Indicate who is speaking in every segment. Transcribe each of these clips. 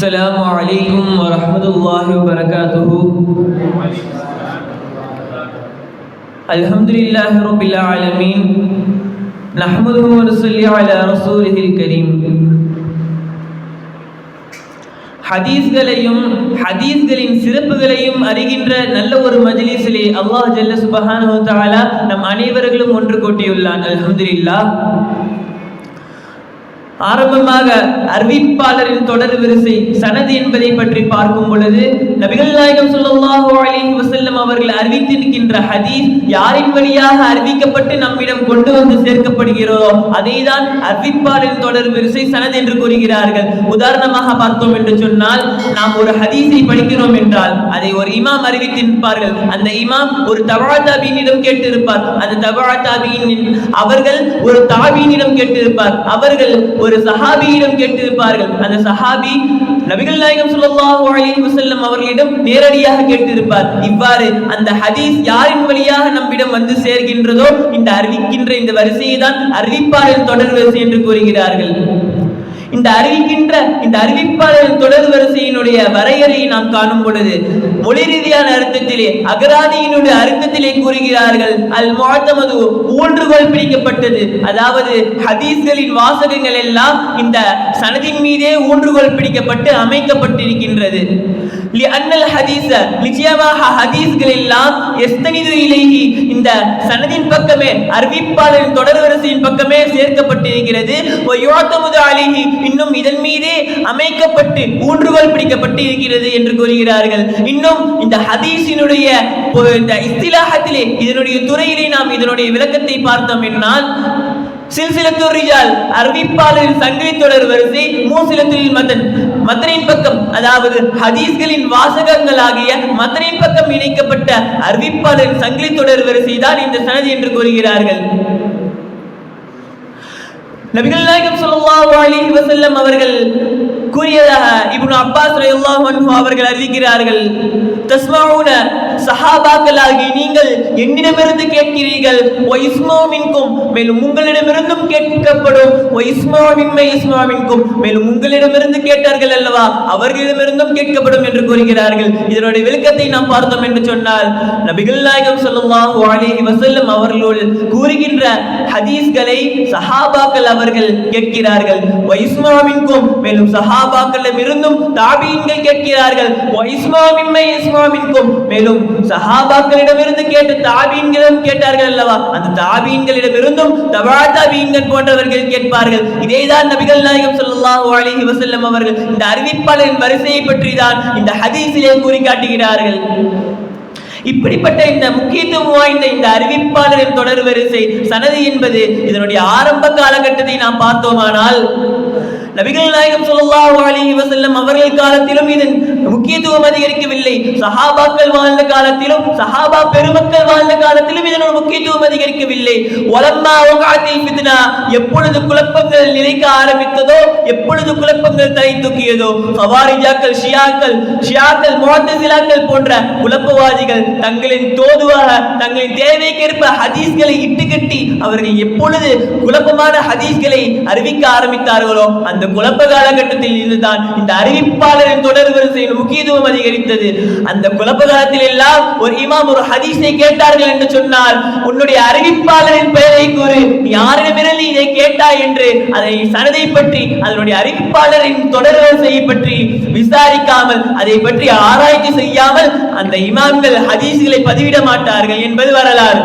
Speaker 1: السلام عليكم ورحمة الله وبركاته. الحمد لله رب العالمين نحمده ونصلي على رسوله الكريم. ஹதீஸ்களையும் ஹதீஸ்களின் சிறப்புகளையும் அறிகின்ற நல்ல ஒரு மஜ்லிஸிலே அல்லாஹ் ஜல்ல சுப்ஹானஹு வ தஆலா நம் அனைவர்களும் ஒன்று கூட்டியுள்ளான். அல்ஹம்துலில்லாஹ். ஆரம்பமாக அறிவிப்பாளரின் தொடர் வரிசை சனது என்பதை பற்றி பார்க்கும் பொழுது நபிகள் நாயகம் ஸல்லல்லாஹு அலைஹி வஸல்லம் அவர்கள் அறிவித்திருக்கின்ற ஹதீஸ் யாரின் வழியாக அறிவிக்கப்பட்டு நம்மிடம் கொண்டு வந்து சேர்க்கப்படுகிறதோ அதைதான் அறிவிப்பாளரின் தொடர் வரிசை சனது என்று கூறுகிறார்கள். உதாரணமாக பார்த்தோம் என்று சொன்னால், நாம் ஒரு ஹதீஸை படிக்கிறோம் என்றால் அதை ஒரு இமாம் அறிவித்திருப்பார்கள். அந்த இமாம் ஒரு தபா தாபீனிடம் கேட்டிருப்பார். அந்த தபா தாபீன் அவர்கள் ஒரு தாபீனிடம் கேட்டிருப்பார். அவர்கள் ஒரு சஹாபியிடம் கேட்டிருப்பார்கள். அந்த சஹாபி நபிகள் நாயகம் ஸல்லல்லாஹு அலைஹி வஸல்லம் அவர்களிடம் நேரடியாக கேட்டிருப்பார். இவ்வாறு அந்த ஹதீஸ் யாரின் வழியாக நம்மிடம் வந்து சேர்கின்றதோ இந்த அறிவிக்கின்ற இந்த வரிசையை தான் அறிவிப்பாளரின் தொடர் வரிசை என்று கூறுகிறார்கள். இந்த அறிவிப்பாளரின் தொடர் வரிசையினுடைய வரையறையை நாம் காணும் பொழுது மொழி ரீதியான அர்த்தத்திலே அகராதியினுடைய அர்த்தத்திலே கூறுகிறார்கள், அல் முஅத்தமது ஊன்றுகோல் பிடிக்கப்பட்டது. அதாவது ஹதீஸ்களின் வாசகங்கள் எல்லாம் இந்த சனதின் மீதே ஊன்றுகோல் பிடிக்கப்பட்டு அமைக்கப்பட்டிருக்கின்றது. லிஅன்னல் ஹதீஸ நிச்சயமாக ஹதீஸ்கள் எல்லாம் யஸ்தனிது இலைஹி இந்த சனதின் பக்கமே அறிவிப்பாளரின் தொடர் வரிசையின் பக்கமே சேர்க்கப்பட்டிருக்கிறது. வ யுஅத்தமது அலைஹி இன்னும் இதன் மீதே அமைக்கப்பட்டு ஊன்றுகோல் பிடிக்கப்பட்டு இருக்கிறது என்று கூறுகிறார்கள். இன்னும் இந்த ஹதீஸினுடைய இந்த இஸ்திலாஹத்திலே இதனுடைய துறையிலே நாம் இதனுடைய விளக்கத்தை பார்த்தோம் என்னால், சில்சிலத்துர் ரிஜால் அறிவிப்பாளரின் சங்கிலி தொடர் வரிசை, மூசிலத்துல் மத்தனின் பக்கம் அதாவது ஹதீஸ்களின் வாசகங்களாகிய மத்தனின் பக்கம் இணைக்கப்பட்ட அறிவிப்பாளரின் சங்கிலி தொடர் வரிசை தான் இந்த சனது என்று கூறுகிறார்கள். நபிகள் நாயகம் ஸல்லல்லாஹு அலைஹி வஸல்லம் அவர்கள் கூறியதாக இப்னு அப்பாஸ் ரலியல்லாஹு அன்ஹு அவர்கள் அறிவிக்கிறார்கள், தஸ்மஊன சஹாபாக்களாகி நீங்கள் என்னிடமிருந்து கேட்கிறீர்கள், வ யுஸ்மஉ மின்கும் மேலும் உங்களிடமிருந்தும் கேட்கப்படும், வ யுஸ்மஉ மின்மை யுஸ்மஉ மின்கும் மேலும் உங்களிடமிருந்து கேட்டார்கள் அல்லவா அவர்களிடமிருந்தும் கேட்கப்படும் என்று கூறுகிறார்கள். இதனுடைய விளக்கத்தை நாம் பார்த்தோம் என்று சொன்னால், நபிகள் நாயகம் ஸல்லல்லாஹு அலைஹி வஸல்லம் அவர்களோடு கூறுகின்ற ஹதீஸ்களை சஹாபாக்கள் அவர்கள் கேட்கிறார்கள். வ யுஸ்மஉ மின்கும் மேலும் சஹாபாக்களிடமிருந்தும் தாபீன்கள் கேட்கிறார்கள். வ யுஸ்மஉ மின்மை யுஸ்மஉ மின்கும் மேலும் சஹாபாக்களிடமிருந்து கேட்ட தாபீன்களும் கேட்டார்கள் அல்லவா அந்த தாபீன்களிடமிருந்தும் தபா தாபீன்கள் போன்றவர்கள் கேட்பார்கள். இதேதான் நபிகள் நாயகம் ஸல்லல்லாஹு அலைஹி வஸல்லம் அவர்கள் இந்த அறிவிப்பாளரின் வரிசையை பற்றி தான் இந்த ஹதீஸிலே கூறி காட்டுகிறார்கள். இப்படிப்பட்ட இந்த முக்கியத்துவம் வாய்ந்த இந்த அறிவிப்பாளரின் தொடர் வரிசை சனது என்பது இதனுடைய ஆரம்ப காலகட்டத்தை நாம் பார்த்தோமானால், நபிகள் நாயகம் ஸல்லல்லாஹு அலைஹி வஸல்லம் அவர்கள் காலத்திலும் இதன் முக்கியத்துவம் அதிகரிக்கவில்லை. சஹாபாக்கள் வாழ்ந்த காலத்திலும் சஹாபா பெருமக்கள் வாழ்ந்த காலத்திலும் இதனோட முக்கியத்துவம் அதிகரிக்கவில்லை. வலம்மா வகஅத்தில் ஃபித்னா எப்பொழுது குழப்பங்கள் நிலைக்க ஆரம்பித்ததோ, எப்பொழுது குழப்பங்கள் தலை தூக்கியதோ, ஹவாரிஜாக்கள் ஷியாக்கள் முஅத்தஸிலாக்கள் போன்ற குழப்பவாதிகள் தங்களின் தோதுவாக தங்களின் தேவைக்கேற்ப ஹதீஸ்களை இட்டுக்கட்டி அவர்கள் எப்பொழுது குழப்பமான ஹதீஸ்களை அறிவிக்க ஆரம்பித்தார்களோ அந்த குழப்ப காலகட்டத்தில் இதுதான் இந்த அறிவிப்பாளரின் தொடர் வரிசையின் முக்கியத்துவம் அதிகரித்தது. அந்த குழப்ப காலத்தில் எல்லாம் ஒரு இமாம் ஒரு ஹதீஸை கேட்டார்கள் என்று சொன்னால், உன்னுடைய அறிவிப்பாளரின் பெயரை கூறு, யாரிடமிருந்து இதை கேட்டாய் என்று அதை சனதை பற்றி அதனுடைய அறிவிப்பாளரின் தொடர் வரிசையை பற்றி விசாரிக்காமல் அதை பற்றி ஆராய்ச்சி செய்யாமல் அந்த இமாம்கள் ஹதீஸ்களை பதிவிட மாட்டார்கள் என்பது வரலாறு.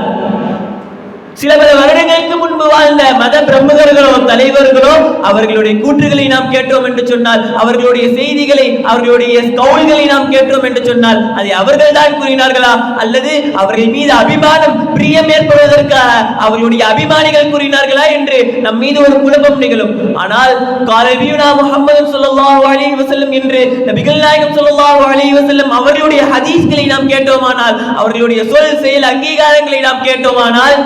Speaker 1: சில பல வருடங்களுக்கு முன்பு வாழ்ந்த மத பிரமுகர்களோ தலைவர்களோ அவர்களுடைய கூற்றுகளை நாம் கேட்டோம் என்று சொன்னால், அவர்களுடைய செய்திகளை அவர்களுடைய கவுல்களை நாம் கேட்டோம் என்று சொன்னால் அதை அவர்கள் தான் கூறினார்களா அல்லது அவர்கள் மீது அபிமானம் பிரியம் ஏற்படுவதற்காக அவர்களுடைய அபிமானிகள் கூறினார்களா என்று நம் மீது ஒரு குழப்பம் நிகழும். ஆனால் காலபியுனா முஹம்மது ஸல்லல்லாஹு அலைஹி வஸல்லம் என்று நபிகள் நாயகம் ஸல்லல்லாஹு அலைஹி வஸல்லம் அவர்களுடைய ஹதீஸ்களை நாம் கேட்டோமானால், அவர்களுடைய சொல் செயல் அங்கீகாரங்களை நாம் கேட்டோமானால்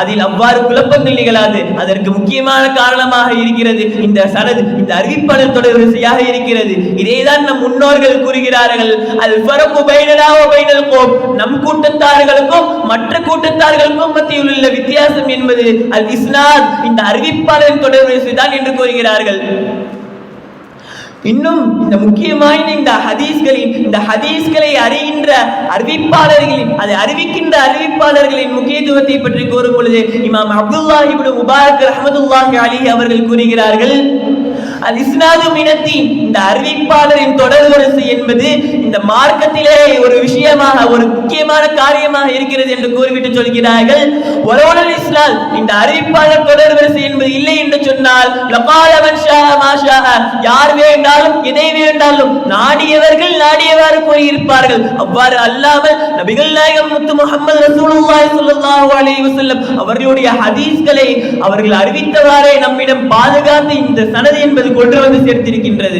Speaker 1: அதில் அவ்வாறு குழப்பங்கள் நிகழாது. அதற்கு முக்கியமான காரணமாக இருக்கிறது இந்த சனது, இந்த அறிவிப்பாளர் தொடர் வரிசையாக இருக்கிறது. இதைதான் நம் முன்னோர்கள் கூறுகிறார்கள், அல் ஃபரகு பைனனா வ பைனல் கௌம் நம் கூட்டத்தார்களுக்கும் மற்ற கூட்டத்தார்களுக்கும் மத்தியில் உள்ள வித்தியாசம் என்பது அல் இஸ்னாத் இந்த அறிவிப்பாளரின் தொடர் வரிசை தான் என்று கூறுகிறார்கள். இன்னும் இந்த முக்கியமான இந்த ஹதீஸ்களை அறிகின்ற அறிவிப்பாளர்களின் அதை அறிவிக்கின்ற அறிவிப்பாளர்களின் முக்கியத்துவத்தை பற்றி கூறும் பொழுது இமாம் அப்துல்லாஹ் இப்னு முபாரக் ரஹ்மத்துல்லாஹி அலைஹி அவர்கள் கூறுகிறார்கள், அல் இஸ்னாது மினத்தீன், இந்த அறிவிப்பாளரின் தொடர் வரிசை என்பது இந்த மார்க்கத்திலே ஒரு விஷயமாக ஒரு முக்கியமான காரியமாக இருக்கிறது என்று கூறிவிட்டு சொல்கிறார்கள். வலவுலல் இஸ்னால், இந்த அறிவிப்பாளர் தொடர் வரிசை என்பது இல்லை என்று சொன்னால் லகால மன் ஷாஅ மா ஷாஅ, யார் வேண்டாலும் எதை வேண்டாலும் நாடியவர்கள் நாடியவாறு கூறியிருப்பார்கள். அவ்வாறு அல்லாமல் நபிகள் நாயகம் முத்து முஹம்மது ரசூலுல்லாஹி ஸல்லல்லாஹு அலைஹி வஸல்லம் அவர்களுடைய ஹதீஸ்களை அவர்கள் அறிவித்தவாறே நம்மிடம் பாதுகாத்து இந்த சனது என்பது கொண்டு வந்து சேர்த்திருக்கின்றது.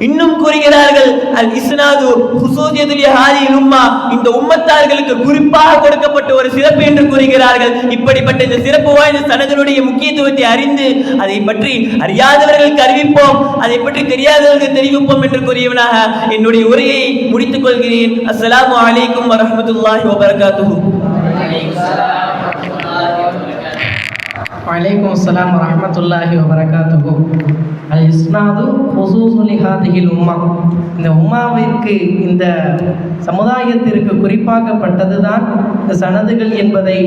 Speaker 1: இன்னும் கூறுகிறார்கள், அல் இஸ்னாது ஹுசூசியத்துல் ஹாதிஹில் உம்மா, இந்த உம்மத்தார்களுக்கு குறிப்பாக கொடுக்கப்பட்ட ஒரு சிறப்பு என்று கூறுகிறார்கள். இப்படிப்பட்ட இந்த சிறப்பு வாய்ந்த சனதினுடைய முக்கியத்துவத்தை அறிந்து அதை பற்றி அறியாதவர்களுக்கு அறிவிப்போம், அதை பற்றி தெரியாதவர்களுக்கு தெரிவிப்போம் என்று கூறியவனாக என்னுடைய உரையை முடித்துக் கொள்கிறேன். அஸ்ஸலாமு அலைக்கும் வரஹ்மத்துல்லாஹி வபரகாத்துஹு.
Speaker 2: வலைக்கும் அஸ்ஸலாம் வரஹ்மத்துல்லாஹி வபரகாத்துஹு. அல் இஸ்னாது ஹுசூசுல் ஹாதிஹில் உம்மா, இந்த உம்மாவிற்கு இந்த சமுதாயத்திற்கு குறிப்பாக்கப்பட்டதுதான் இந்த சனதுகள் என்பதை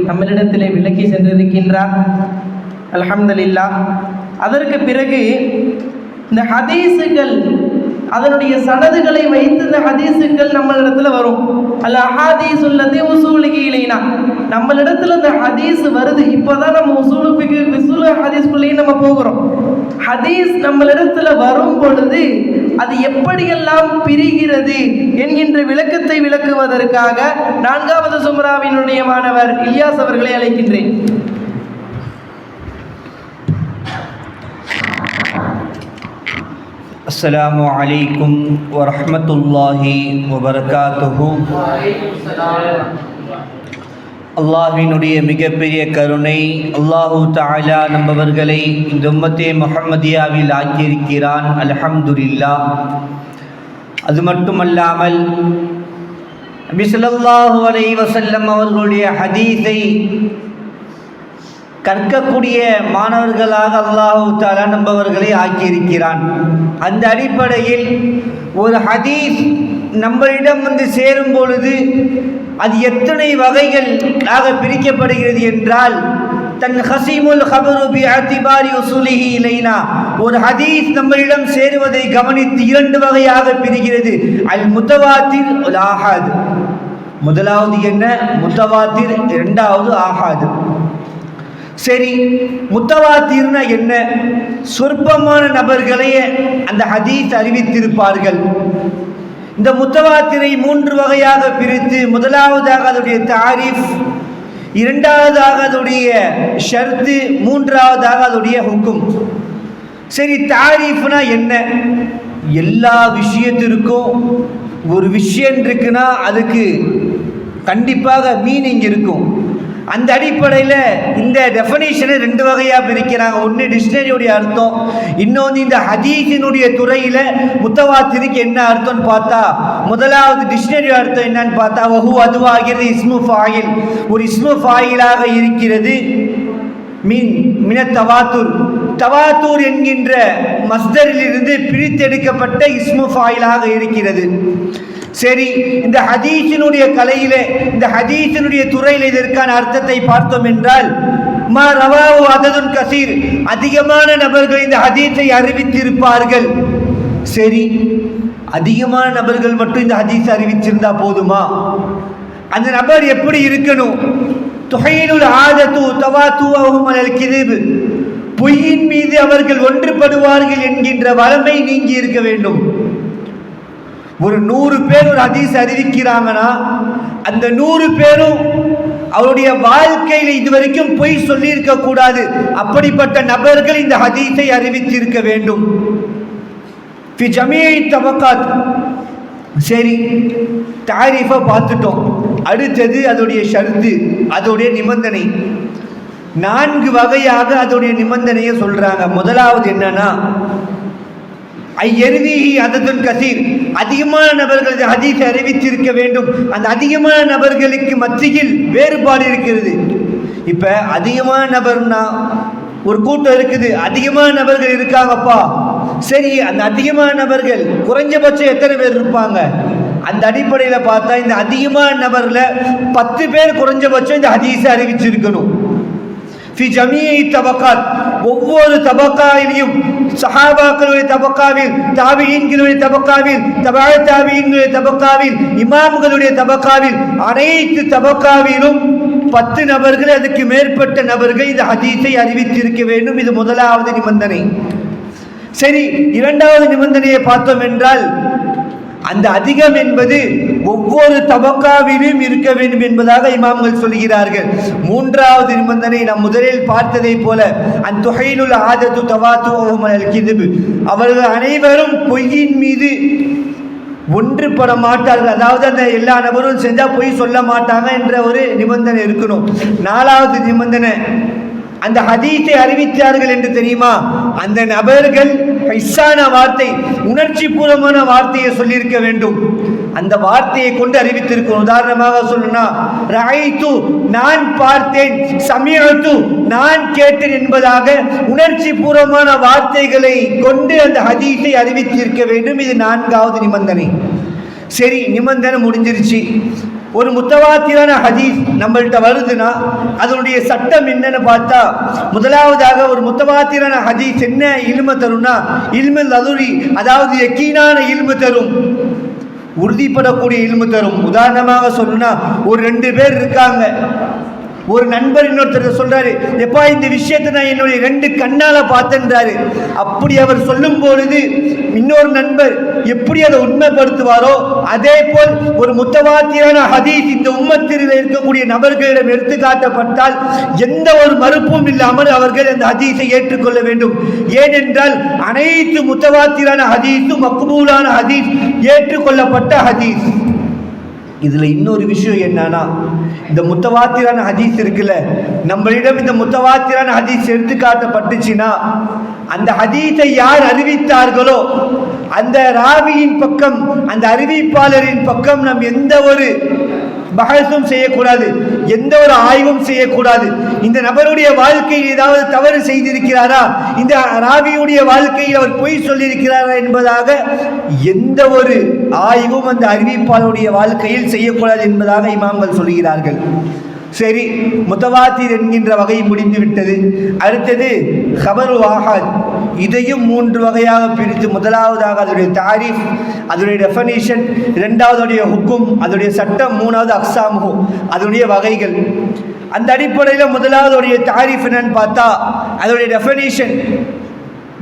Speaker 2: நம்மளிடத்திலே விளக்கி சென்றிருக்கின்றார். அல்ஹம்துலில்லாஹ். அதற்கு பிறகு இந்த ஹதீஸுகள், அதனுடைய சனதுகளை வைத்து இந்த ஹதீஸுகள் நம்மளிடத்துல வரும். அல் அஹாதீஸுல்லதி உஸூலுஹி இலைனா, நம்மளிடத்துல இந்த ஹதீஸ் வருது. இப்போதான் நம்ம உஸூலு ஹதீஸ்குள்ளேயே நம்ம போகிறோம். ஹதீஸ் நம்மளிடத்துல வரும் பொழுது அது எப்படியெல்லாம் பிரிகிறது என்கின்ற விளக்கத்தை விளக்குவதற்காக 4வது சும்ராவினுடைய மாணவர் இலியாஸ் அவர்களை அழைக்கின்றேன்.
Speaker 3: அஸ்ஸலாமு அலைக்கும் வரஹ்மத்துல்லாஹி வபரகாத்துஹு. அல்லாஹ்வினுடைய மிகப்பெரிய கருணை, அல்லாஹு தஆலா நம்பவர்களை இந்த உம்மத்தே முஹம்மதியாவில் ஆக்கியிருக்கிறான். அல்ஹம்துலில்லாஹ். அது மட்டுமல்லாமல் நபி ஸல்லல்லாஹு அலைஹி வஸல்லம் அவர்களுடைய ஹதீஸை கற்கக்கூடிய மாணவர்களாக அல்லாஹு தஆலா நம்பவர்களை ஆக்கியிருக்கிறான். அந்த அடிப்படையில் ஒரு ஹதீஸ் நம்மளிடம் வந்து சேரும் பொழுது அது எத்தனை வகைகளாக பிரிக்கப்படுகிறது என்றால், தன் ஹசீமுல் ஹபரு பி அத்திபாரி உசூலிஹி இலைனா, ஒரு ஹதீஸ் நம்மளிடம் சேருவதை கவனித்து 2 வகையாக பிரிகிறது. அல் முத்தவாத்திர் அல் ஆஹாத். முதலாவது என்ன? முத்தவாத்திர். 2வது ஆஹாத். சரி, முத்தவாத்திர்னா என்ன? சொற்பமான நபர்களையே அந்த ஹதீஸ் அறிவித்திருப்பார்கள். இந்த முத்தவாத்திரை 3 வகையாக பிரித்து, முதலாவதாக அதனுடைய தாரிஃப், 2வதாக அதனுடைய ஷர்த்து, 3வதாக அதனுடைய ஹுக்கும். சரி, தாரிஃப்னா என்ன? எல்லா விஷயத்திற்கும் ஒரு விஷயம் இருக்குன்னா அதுக்கு கண்டிப்பாக மீனிங் இருக்கும். அந்த அடிப்படையில் இந்த டெஃபனிஷனை 2 வகையாக பிரிக்கிறாங்க. ஒன்று டிக்ஷனரியுடைய அர்த்தம், இன்னொன்று இந்த ஹதீஸினுடைய துறையில் முத்தவாத்திருக்கு என்ன அர்த்தம்னு பார்த்தா, முதலாவது டிக்ஷனரி அர்த்தம் என்னன்னு பார்த்தா, வஹு அதுவாகிறது இஸ்மு ஃபாயில், ஒரு இஸ்மு ஃபாயிலாக இருக்கிறது. மின தவாத்துர், தவாத்தூர் என்கின்ற மஸ்தரிலிருந்து பிரித்தெடுக்கப்பட்ட இஸ்மு ஃபாயிலாக இருக்கிறது. சரி, இந்த ஹதீஸினுடைய கலையிலே, இந்த ஹதீஸினுடைய துறையில் இதற்கான அர்த்தத்தை பார்த்தோம் என்றால், மா ரவாஹு அததுன் கசீர், அதிகமான நபர்கள் இந்த ஹதீஸை அறிவித்திருப்பார்கள். சரி, அதிகமான நபர்கள் மட்டும் இந்த ஹதீஸை அறிவிச்சிருந்தா போதுமா? அந்த நபர் எப்படி இருக்கணும்? துஹைலுல் ஆதத்து தவாத்துவஹும் அலல் கிذب, பொய்யின் மீது அவர்கள் ஒன்றுபடுவார்கள் என்கின்ற வளமை நீங்கி இருக்க வேண்டும். ஒரு 100 பேர் ஒரு ஹதீஸ் அறிவிக்கிறாங்கன்னா அந்த 100 பேரும் அவருடைய வாழ்க்கையில் இதுவரைக்கும் பொய் சொல்லியிருக்க கூடாது. அப்படிப்பட்ட நபர்கள் இந்த ஹதீஸை அறிவித்திருக்க வேண்டும். ஃபி ஜமீஇ தபகாத். சரி, தாரிஃபை பார்த்துட்டோம். அடுத்தது அதோடைய ஷர்த்து, அதோடைய நிபந்தனை. 4 வகையாக அதோடைய நிபந்தனையை சொல்றாங்க. முதலாவது என்னன்னா, ஐயர்வீஹி அததுன் கசீர், அதிகமான நபர்கள் ஹதீஸை அறிவித்திருக்க வேண்டும். அந்த அதிகமான நபர்களுக்கு மத்தியில் வேறுபாடு இருக்கிறது. இப்போ அதிகமான நபர்னா ஒரு கூட்டம் இருக்குது, அதிகமான நபர்கள் இருக்காங்கப்பா, சரி, அந்த அதிகமான நபர்கள் குறைஞ்சபட்சம் எத்தனை பேர் இருப்பாங்க? அந்த அடிப்படையில் பார்த்தா இந்த அதிகமான நபர்ல 10 பேர் குறைஞ்சபட்சம் இந்த ஹதீஸை அறிவிச்சிருக்கணும். ஃபி ஜமீஇ தபகாத், ஒவ்வொரு தபக்காவிலையும், சஹாபாக்களுடைய தபக்காவில், தாபிஈன்களுடைய தபக்காவில், தபஅ தாபிஈன்களுடைய தபக்காவில், இமாம்களுடைய தபக்காவில், அனைத்து தபக்காவிலும் 10 நபர்கள் அதுக்கு மேற்பட்ட நபர்கள் இந்த ஹதீஸை அறிவித்திருக்க வேண்டும். இது முதலாவது நிபந்தனை. சரி, இரண்டாவது நிபந்தனையை பார்த்தோம் என்றால் அந்த அதிகம் என்பது ஒவ்வொரு தபக்காவிலும் இருக்க வேண்டும் என்பதாக இமாம்கள் சொல்கிறார்கள். மூன்றாவது நிபந்தனை நாம் முதலில் பார்த்ததை போல அன்துஹைலுல் ஆதத்து தவாத்துஹும் அல் கிذب, அவர்கள் அனைவரும் பொய்யின் மீது ஒன்றுபட மாட்டார்கள். அதாவது அந்த எல்லா நபரும் செஞ்சா பொய் சொல்ல மாட்டாங்க என்ற ஒரு நிபந்தனை இருக்கணும். நாலாவது நிபந்தனை, அந்த ஹதீஸை அறிவித்தார்கள் என்று தெரியுமா, அந்த நபர்கள் ஹிஸ்ஸான வார்த்தை, உணர்ச்சி பூர்வமான வார்த்தையை சொல்லியிருக்க வேண்டும். அந்த வார்த்தையை கொண்டு அறிவித்திருக்கணும். உதாரணமாக சொல்லணும்னா ரஐது, நான் பார்த்தேன், சமிஅது, நான் கேட்டேன் என்பதாக உணர்ச்சி பூர்வமான வார்த்தைகளை கொண்டு அந்த ஹதீஸை அறிவித்திருக்க வேண்டும். இது நான்காவது நிபந்தனை. சரி, நிபந்தனை முடிஞ்சிருச்சு. ஒரு முத்தவாத்திரான ஹதீஸ் நம்மள்கிட்ட வருதுன்னா அதனுடைய சட்டம் என்னன்னு பார்த்தா, முதலாவதாக ஒரு முத்தவாத்திரான ஹதீஸ் என்ன இல்ம தரும்னா, இல்மு லதுரி, அதாவது யக்கீனான இல்மு தரும், உறுதிப்படக்கூடிய இல்மு தரும். உதாரணமாக சொல்லணும்னா ஒரு 2 பேர் இருக்காங்க, ஒரு நண்பர் இன்னொருத்தர் சொல்றாரு, எப்பா இந்த விஷயத்தை நான் என்னுடைய 2 கண்ணால பார்த்தேன்றாரு. அப்படி அவர் சொல்லும் பொழுது இன்னொரு நண்பர் எப்படி அதை உண்மைப்படுத்துவாரோ அதே போல் ஒரு முத்தவாத்திரான ஹதீஸ் இந்த உம்மத்தில் இருக்கக்கூடிய நபர்களிடம் எடுத்து காட்டப்பட்டால் எந்த ஒரு மறுப்பும் இல்லாமல் அவர்கள் அந்த ஹதீஸை ஏற்றுக்கொள்ள வேண்டும். ஏனென்றால் அனைத்து முத்தவாத்திரான ஹதீஸும் மக்பூலான ஹதீஸ், ஏற்றுக்கொள்ளப்பட்ட ஹதீஸ். இதுல இன்னொரு விஷயம் என்னன்னா, இந்த முத்தவாத்திரான ஹதீஸ் இருக்குல்ல, நம்மளிடம் இந்த முத்தவாத்திரான ஹதீஸ் எடுத்து காட்டப்பட்டுச்சுன்னா அந்த ஹதீஸை யார் அறிவித்தார்களோ அந்த ராவியின் பக்கம், அந்த அறிவிப்பாளரின் பக்கம் நாம் எந்த ஒரு பஹஸும் செய்யக்கூடாது, எந்த ஒரு ஆய்வும் செய்யக்கூடாது. இந்த நபருடைய வாழ்க்கையில் ஏதாவது தவறு செய்திருக்கிறாரா, இந்த ராவியுடைய வாழ்க்கையில் அவர் பொய் சொல்லியிருக்கிறாரா என்பதாக எந்த ஒரு ஆய்வும் அந்த அறிவிப்பாளருடைய வாழ்க்கையில் செய்யக்கூடாது என்பதாக இமாம்கள் சொல்கிறார்கள். சரி, முத்தவாத்திர் என்கின்ற வகை முடிந்து விட்டது. அடுத்தது ஹபரு ஆஹாத். இதையும் 3 வகையாக பிரித்து, முதலாவதாக அதனுடைய தாரீஃப், அதனுடைய டெஃபனிஷன், இரண்டாவதுடைய ஹுக்கும், அதனுடைய சட்டம், மூணாவது அக்ஸாமுஹு, அதனுடைய வகைகள். அந்த அடிப்படையில் முதலாவதுடைய தாரீஃப் என்னன்னு பார்த்தா, அதனுடைய டெஃபனிஷன்,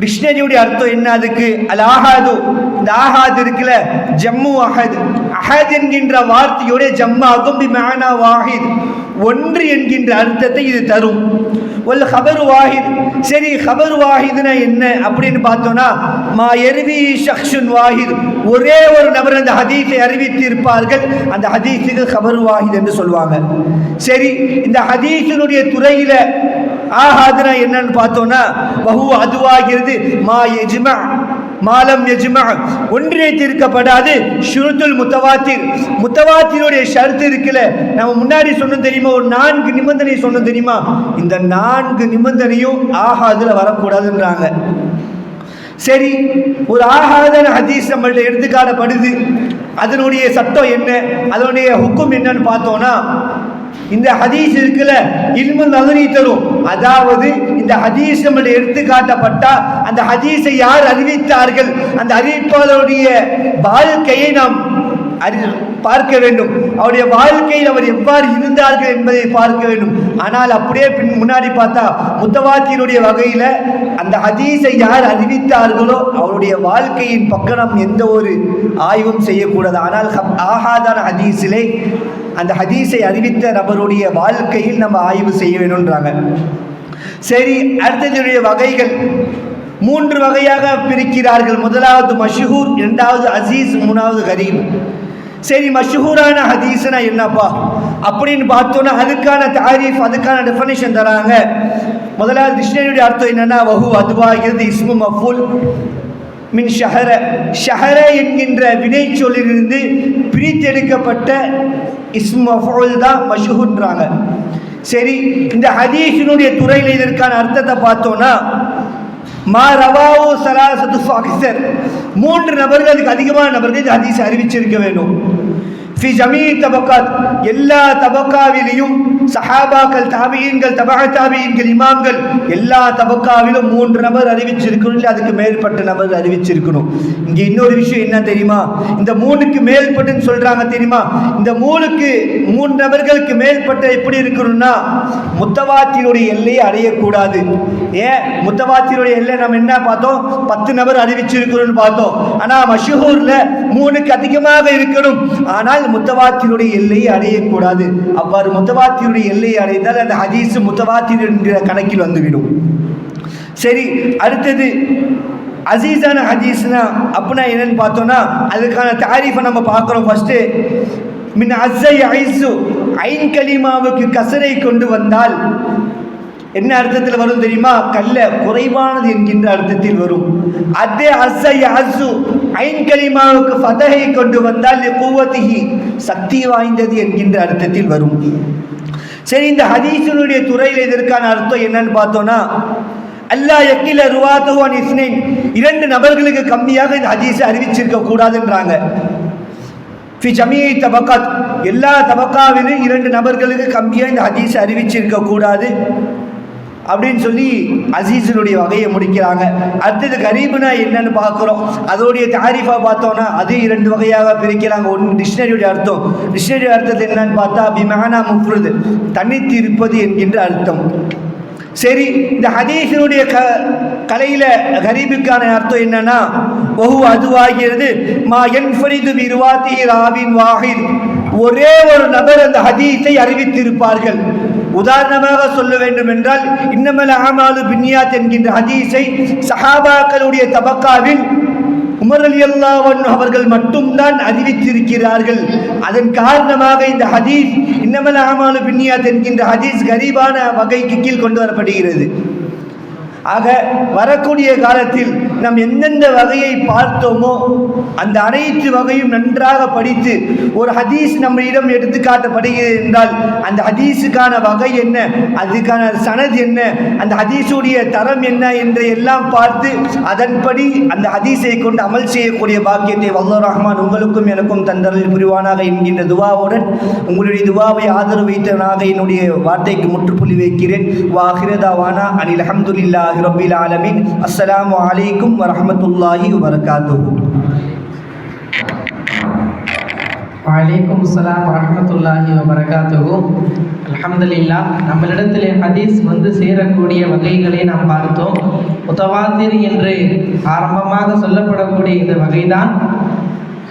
Speaker 3: டிக்ஷனரியுடைய அர்த்தம் என்ன அதுக்கு, அல் ஆஹாது, இந்த ஆஹாத் இருக்குல்ல, ஜம்மு அஹத், அஹத் என்கின்ற வார்த்தையுடைய ஜம்மாகும் பிமானா வாஹித், ஒன்று என்கின்ற அர்த்தத்தை இது தரும். ஒல் ஹபரு வாஹித். சரி, ஹபரு வாஹித்னா என்ன அப்படின்னு பார்த்தோம்னா, மா எர்வி ஷக்ஷுன் வாஹித், ஒரே ஒரு நபர் அந்த ஹதீஸை அறிவித்து இருப்பார்கள், அந்த ஹதீஸுக்கு ஹபரு வாஹித் என்று சொல்லுவாங்க. சரி, இந்த ஹதீஸினுடைய துறையில ஆஹாதுனா என்னன்னு பார்த்தோம்னா, வஹு அதுவாகிறது மா யஜ்மா மாலம் யஜ்மா, ஒன்றிணைத்திருக்கப்படாது, ஷுருத்துல் முத்தவாத்திர், முத்தவாத்திருடைய ஷர்த் இருக்குல்ல, நம்ம முன்னாடி சொன்னோம் தெரியுமா, ஒரு 4 நிபந்தனை சொன்னோம் தெரியுமா, இந்த 4 நிபந்தனையும் ஆஹாதுல வரக்கூடாதுன்றாங்க. சரி, ஒரு ஆஹாதான ஹதீஸ் நம்மள்ட்ட எடுத்துக்காட்டப்படுது, அதனுடைய சட்டம் என்ன, அதனுடைய ஹுக்கும் என்னன்னு பார்த்தோம்னா, இந்த ஹதீஸ் இருக்குல்ல, இல்மு நதரி தரும். அதாவது இந்த ஹதீஸ் நம்மளை எடுத்து காட்டப்பட்டா அந்த ஹதீஸை யார் அறிவித்தார்கள், அந்த அறிவிப்பாளருடைய வாழ்க்கையை நாம் பார்க்க வேண்டும், அவருடைய வாழ்க்கையில் அவர் எவ்வாறு இருந்தார்கள் என்பதை பார்க்க வேண்டும். ஆனால் அப்படியே முன்னாடி பார்த்தா முத்தவாத்தினுடைய வகையில அந்த ஹதீஸை யார் அறிவித்தார்களோ அவருடைய வாழ்க்கையின் பக்கம் நாம் எந்த ஒரு ஆய்வும் செய்யக்கூடாது. ஆனால் ஆஹாதான ஹதீஸிலே அந்த ஹதீஸை அறிவித்த நபருடைய வாழ்க்கையில் நம்ம ஆய்வு செய்ய வேணும்ன்றாங்க. சரி, அடுத்ததுடைய வகைகள் 3 வகையாக பிரிக்கிறார்கள். முதலாவது மஷ்ஹூர், இரண்டாவது அசீஸ், மூணாவது கரீப். சரி, மஷ்ஹூரான ஹதீஸ்னா என்னப்பா அப்படின்னு பார்த்தோன்னா அதுக்கான தாரீஃப், அதுக்கான டெஃபனிஷன் தராங்க. முதலாவது டிக்ஷனரியுடைய அர்த்தம் என்னன்னா, வஹு அதுவாகிறது இஸ்மு மஃபூல் மின் ஷஹர, ஷஹர என்கின்ற வினை சொல்லிலிருந்து பிரித்தெடுக்கப்பட்ட இஸ்மு மஃபூல் தான் மஷ்ஹூர்ன்றாங்க. சரி, இந்த ஹதீஸினுடைய துறையில் இதற்கான அர்த்தத்தை பார்த்தோன்னா, மா ரவாவு சலாசத்து ஃபாக்ஸர், 3 நபர்களுக்கு அதிகமான நபர்கள் இந்த ஹதீஸ் அறிவிச்சிருக்க வேண்டும். ஃபி ஜமீ தபக்காத், எல்லா தபக்காவிலையும் சஹாபாக்கள், தாபியீன்கள், தபா தாபியீன்கள், இமாம்கள் எல்லா தபக்காவிலும் 3 நபர் அறிவிச்சிருக்கணும், இல்லை அதுக்கு மேற்பட்ட நபர் அறிவிச்சிருக்கணும். இங்கே இன்னொரு விஷயம் என்ன தெரியுமா? இந்த 3க்கு மேற்பட்டுன்னு சொல்றாங்க தெரியுமா? இந்த 3 நபர்களுக்கு மேற்பட்ட எப்படி இருக்கணும்னா முத்தவாத்தினுடைய எல்லையை அடையக்கூடாது. ஏன் முத்தவாத்தினுடைய எல்லை நம்ம என்ன பார்த்தோம்? 10 நபர் அறிவிச்சிருக்கணும்னு பார்த்தோம். ஆனா மஷ்ஹூர்ல 3க்கு அதிகமாக இருக்கணும். ஆனால் முத்தவாத்தினுடைய எல்லையை அடையக்கூடாது. அவ்வாறு முத்தவாத்தினுடைய எல்லையை அடைந்தால் அந்த ஹதீஸ் முத்தவாத்திர் என்கிற கணக்கில் வந்துவிடும். சரி, அடுத்தது அசீஸான ஹதீஸ்னா அப்படின்னா என்னன்னு பார்த்தோம்னா அதுக்கான தாரீஃபை நம்ம பார்க்குறோம். ஃபர்ஸ்ட்டு மின் அஸ்ஸை ஐசு, ஐன் கலிமாவுக்கு கசரை கொண்டு வந்தால் என்ன அர்த்தத்தில் வரும் தெரியுமா? கல்ல குறைவானது என்கின்ற அர்த்தத்தில் வரும். அதே அஸ்ஸை அஸ்ஸு ஐன் கலிமாவுக்கு ஃபதஹை கொண்டு வந்தால் குவத்திஹி, சக்தி வாய்ந்தது என்கின்ற அர்த்தத்தில் வரும். சரி, இந்த ஹதீஸினுடைய துறையில் இதற்கான அர்த்தம் என்னன்னு பார்த்தோம்னா அல்லா யக்கில ருவாத்துஹு அன் இஸ்னைன், 2 நபர்களுக்கு கம்மியாக இந்த ஹதீஸை அறிவிச்சிருக்க கூடாதுன்றாங்க. ஃபி ஜமீ தபக்காத், எல்லா தபக்காவிலும் 2 நபர்களுக்கு கம்மியாக இந்த ஹதீஸை அறிவிச்சிருக்க கூடாது அப்படின்னு சொல்லி அசீஸினுடைய வகையை முடிக்கிறாங்க. அடுத்தது கரீபுனா என்னன்னு பார்க்குறோம். அதோடைய தாரிஃபா பார்த்தோன்னா அது 2 வகையாக பிரிக்கிறாங்க. ஒன்று டிக்ஷனரியுடைய அர்த்தம். டிக்ஷனரி அர்த்தத்தை என்னன்னு பார்த்தா பிமானா முஃப்ரது, தனித்து இருப்பது என்கின்ற அர்த்தம். சரி, இந்த ஹதீஸினுடைய கலையில கரீபுக்கான அர்த்தம் என்னன்னா ஒஹு அதுவாகிறது மா யன்ஃபரிது பிருவாத்தி ராவின் வாஹித், ஒரே ஒரு நபர் அந்த ஹதீஸை அறிவித்திருப்பார்கள். உதாரணமாக சொல்ல வேண்டும் என்றால் இன்னமல் அமாலு பின்னியாத் என்கின்ற ஹதீஸை சஹாபாக்களுடைய தபக்காவில் உமர் ரலியல்லாஹு அன்ஹு அவர்கள் மட்டும்தான் அறிவித்திருக்கிறார்கள். அதன் காரணமாக இந்த ஹதீஸ் இன்னமல் அமாலு பின்னியாத் என்கின்ற ஹதீஸ் கரீபான வகைக்கு கீழ் கொண்டு வரப்படுகிறது. ஆக வரக்கூடிய காலத்தில் நாம் எந்தெந்த வகையை பார்த்தோமோ அந்த அனைத்து வகையும் நன்றாக படித்து ஒரு ஹதீஸ் நம்மிடம் எடுத்து காட்டப்படுகிறது என்றால் அந்த ஹதீஸுக்கான வகை என்ன, அதுக்கான சனத் என்ன, அந்த ஹதீஸுடைய தரம் என்ன என்று எல்லாம் பார்த்து அதன்படி அந்த ஹதீஸை கொண்டு அமல் செய்யக்கூடிய பாக்கியத்தை வல்லர் ரஹ்மான் உங்களுக்கும் எனக்கும் தந்தரில் புரிவானாக என்கின்ற துவாவுடன் உங்களுடைய துவாவை ஆதரவு வைத்தவனாக என்னுடைய வார்த்தைக்கு முற்றுப்புள்ளி வைக்கிறேன். வாஹிரதாவானா அனில் அல்ஹம்துலில்லாஹி ரப்பில் ஆலமீன். அஸ்ஸலாமு அலைக்கும் வரஹ்மத்துல்லாஹி வபரகாத்துஹு.
Speaker 2: வலைக்கும் அஸ்ஸலாம் வரஹ்மத்துல்லாஹி வபரகாத்துஹு. அல்ஹம்துலில்லாஹ், நம்மளிடத்திலே ஹதீஸ் வந்து சேரக்கூடிய வகைகளை நாம் பார்த்தோம். முத்தவாத்திர் என்று ஆரம்பமாக சொல்லப்படக்கூடிய இந்த வகைதான்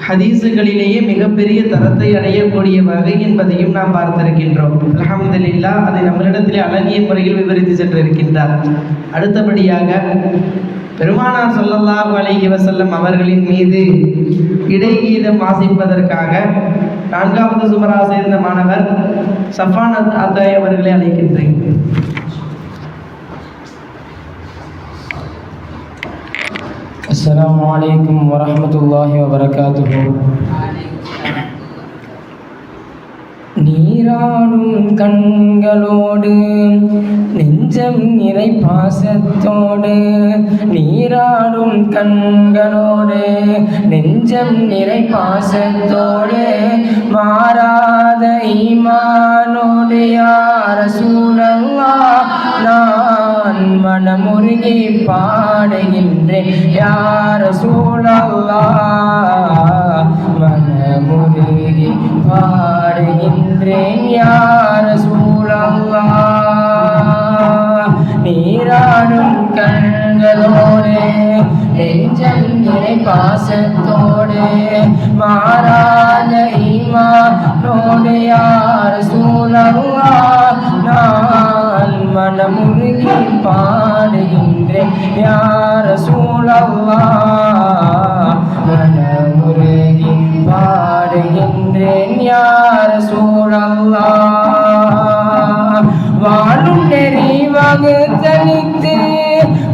Speaker 2: ஹதீஸுகளிலேயே மிகப்பெரிய தரத்தை அடையக்கூடிய வகை என்பதையும் நாம் பார்த்திருக்கின்றோம். அல்ஹம்துலில்லாஹ், அதை நம்மளிடத்திலே அழகிய முறையில் விவரித்து சென்றிருக்கின்றார். அடுத்தபடியாக பெருமானார் ஸல்லல்லாஹு அலைஹி வஸல்லம் அவர்களின் மீது இடைகீதம் வாசிப்பதற்காக 4வது சுமரா சேர்ந்த மாணவர் சஃபான் அத்தாய் அவர்களை அழைக்கின்றேன்.
Speaker 4: அஸ்ஸலாமு அலைக்கும் வரஹ்மத்துல்லாஹி வபரகாத்துஹு. நீராடும் கண்களோடு நெஞ்சம் நிறை பாசத்தோடு, நீராடும் கண்களோடு நெஞ்சம் நிறை பாசத்தோடு, மாறாத ஈமானோடு யா ரசூலல்லாஹ் நான் மனமுருகி பாடுகின்றேன். யா ரசூலல்லாஹ் மனமுருகி பாடுகின்றேன். யா ரசூலல்லாஹ் நீராடும் கண்களோடு நெஞ்சம் நிறை பாசத்தோடு, மாறாத ஈமானோடு யா ரசூலல்லாஹ் நான் மனமுருகி பாடுகின்றேன். யா ரசூலல்லாஹ் மனமுருகி பாடுகின்றேன். யா ரசூலல்லாஹ் வாழும் நெறி வகுத்தளித்து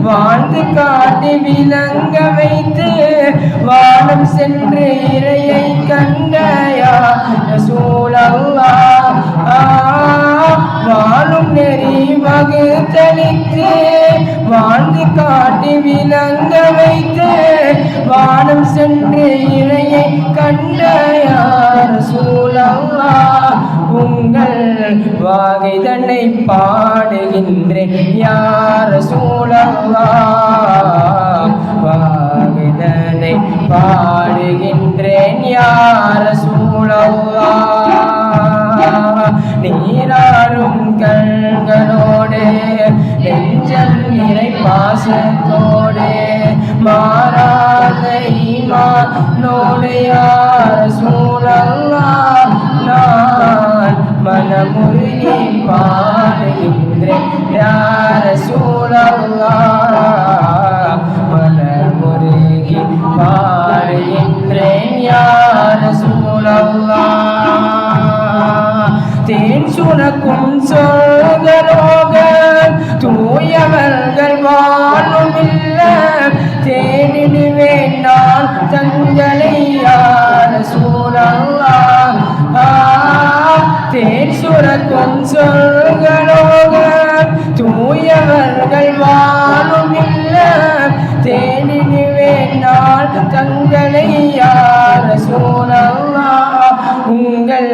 Speaker 4: வாழ்ந்து காட்டி விளங்க வைத்து வானம் சென்று இறையை கண்ட யா ரசூலல்லாஹ் வாழும் நெறி வகுத்தளித்து வாழ்ந்து காட்டி விளங்க வைத்து வானம் சென்று இறையை கண்ட யா ரசூலல்லாஹ் உங்கள் வாகை தன்னை பாடுகின்றேன் யா ரசூலல்லாஹ் வாகை தன்னை பாடுகின்றேன் யா ரசூலல்லாஹ் நீராடும் கண்களோடு நெஞ்சம் நிறை பாசத்தோடு மாறாத ஈமானோடு யா ரசூலல்லாஹ் நான் மனமுருகி பாடுகின்றேன் யா ரசூலல்லாஹ் மனமுருகி பாடுகின்றேன் யா ரசூலல்லாஹ் தேன் சுனக்கும் சொல்களோக தூயவர்கள் வாழும் இல்ல தேனிடுவேன் நான் தங்களை யா ரசூலல்லாஹ் தேன் சுரக்கும் சொல்களோக தூயவர்கள் வாழும் இல்ல தேனிடுவேன் நான் தங்களை யா ரசூலல்லாஹ் உங்கள்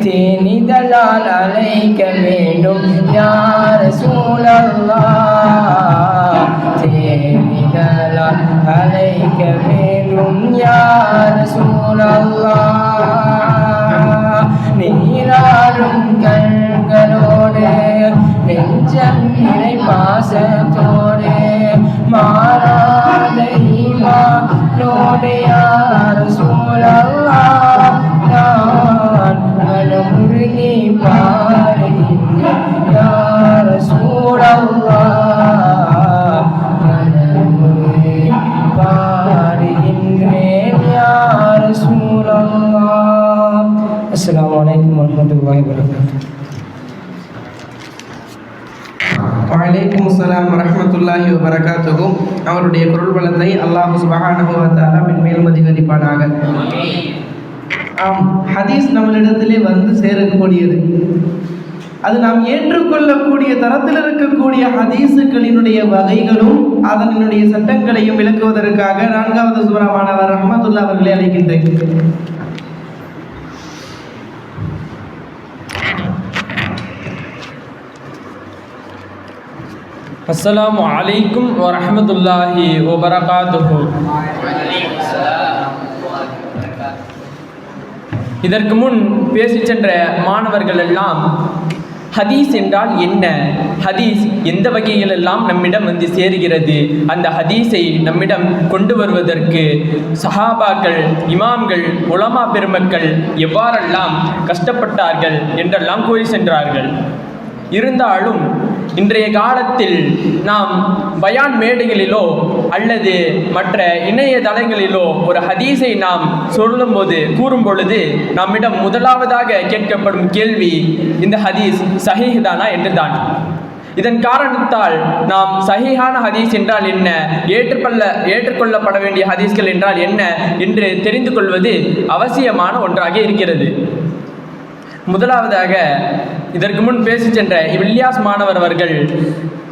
Speaker 4: தேனிதழால் அழைக்க வேண்டும் யா ரசூலல்லாஹ் தேனிதழால் அழைக்க வேண்டும் யா ரசூலல்லாஹ் நீராடும் கண்களோடு நெஞ்சம் நிறை பாசத்தோடு மாறாத ஈமானோடு யா ரசூலல்லாஹ் நான் மனமுருகி பாடுகின்றேன் யா ரசூலல்லாஹ் மனமுருகி பாடுகின்றேன் யா ரசூலல்லாஹ். அஸ்ஸலாமு அலைக்கும் வரஹ்மத்துல்லாஹி வபரகாத்துஹு.
Speaker 2: வலைக்கும் அஸ்ஸலாம் வரஹ்மத்துல்லாஹி வபரகாத்துஹு. அவருடைய குரல் வளத்தை அல்லாஹ் சுப்ஹானஹு வ தஆலா மென்மேலும் அதிகரிப்பானாக. ஹதீஸ் நம்மளிடத்திலே வந்து சேரக்கூடியது, அது நாம் ஏற்றுக்கொள்ளக்கூடிய தரத்தில் இருக்கக்கூடிய ஹதீஸுகளினுடைய வகைகளும் அதனுடைய சட்டங்களையும் விளக்குவதற்காக 4வது சூரா மாணவர் ரஹ்மத்துல்லாஹ் அவர்களை அழைக்கின்றேன்.
Speaker 5: அஸ்ஸலாமு அலைக்கும் வரஹ்மத்துல்லாஹி வபரகாத்துஹு. இதற்கு முன் பேசி சென்ற மாணவர்கள் எல்லாம் ஹதீஸ் என்றால் என்ன, ஹதீஸ் எந்த வகையிலெல்லாம் நம்மிடம் வந்து சேருகிறது, அந்த ஹதீஸை நம்மிடம் கொண்டு வருவதற்கு சஹாபாக்கள், இமாம்கள், உலமா பெருமக்கள் எவ்வாறெல்லாம் கஷ்டப்பட்டார்கள் என்றெல்லாம் கூறி சென்றார்கள். இருந்தாலும் இன்றைய காலத்தில் நாம் பயான் மேடைகளிலோ அல்லது மற்ற இணையதளங்களிலோ ஒரு ஹதீஸை நாம் கூறும் பொழுது நம்மிடம் முதலாவதாக கேட்கப்படும் கேள்வி இந்த ஹதீஸ் சஹீஹ் தானா என்று தான். இதன் காரணத்தால் நாம் சஹீஹான ஹதீஸ் என்றால் என்ன, ஏற்றுக்கொள்ளப்பட வேண்டிய ஹதீஸ்கள் என்றால் என்ன என்று தெரிந்து கொள்வது அவசியமான ஒன்றாக இருக்கிறது. முதலாவதாக இதற்கு முன் பேசி சென்ற இல்யாஸ் மாணவர் அவர்கள்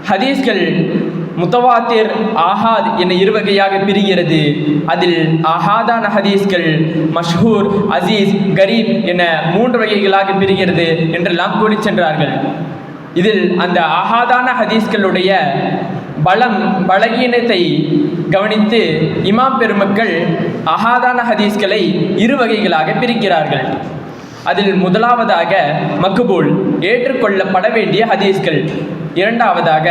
Speaker 5: ஹதீஸ்கள் முத்தவாத்திர், ஆஹாத் என இரு வகையாக பிரிகிறது. அதில் ஆஹாதான ஹதீஸ்கள் மஷ்ஹூர், அசீஸ், கரீப் என 3 வகைகளாக பிரிகிறது என்றெல்லாம் கூறி சென்றார்கள். இதில் அந்த ஆஹாதான ஹதீஸ்களுடைய பலகீனத்தை கவனித்து இமாம் பெருமக்கள் ஆஹாதான ஹதீஸ்களை 2 வகைகளாக பிரிக்கிறார்கள். அதில் முதலாவதாக மக்பூல், ஏற்றுக்கொள்ளப்பட வேண்டிய ஹதீஸ்கள், இரண்டாவதாக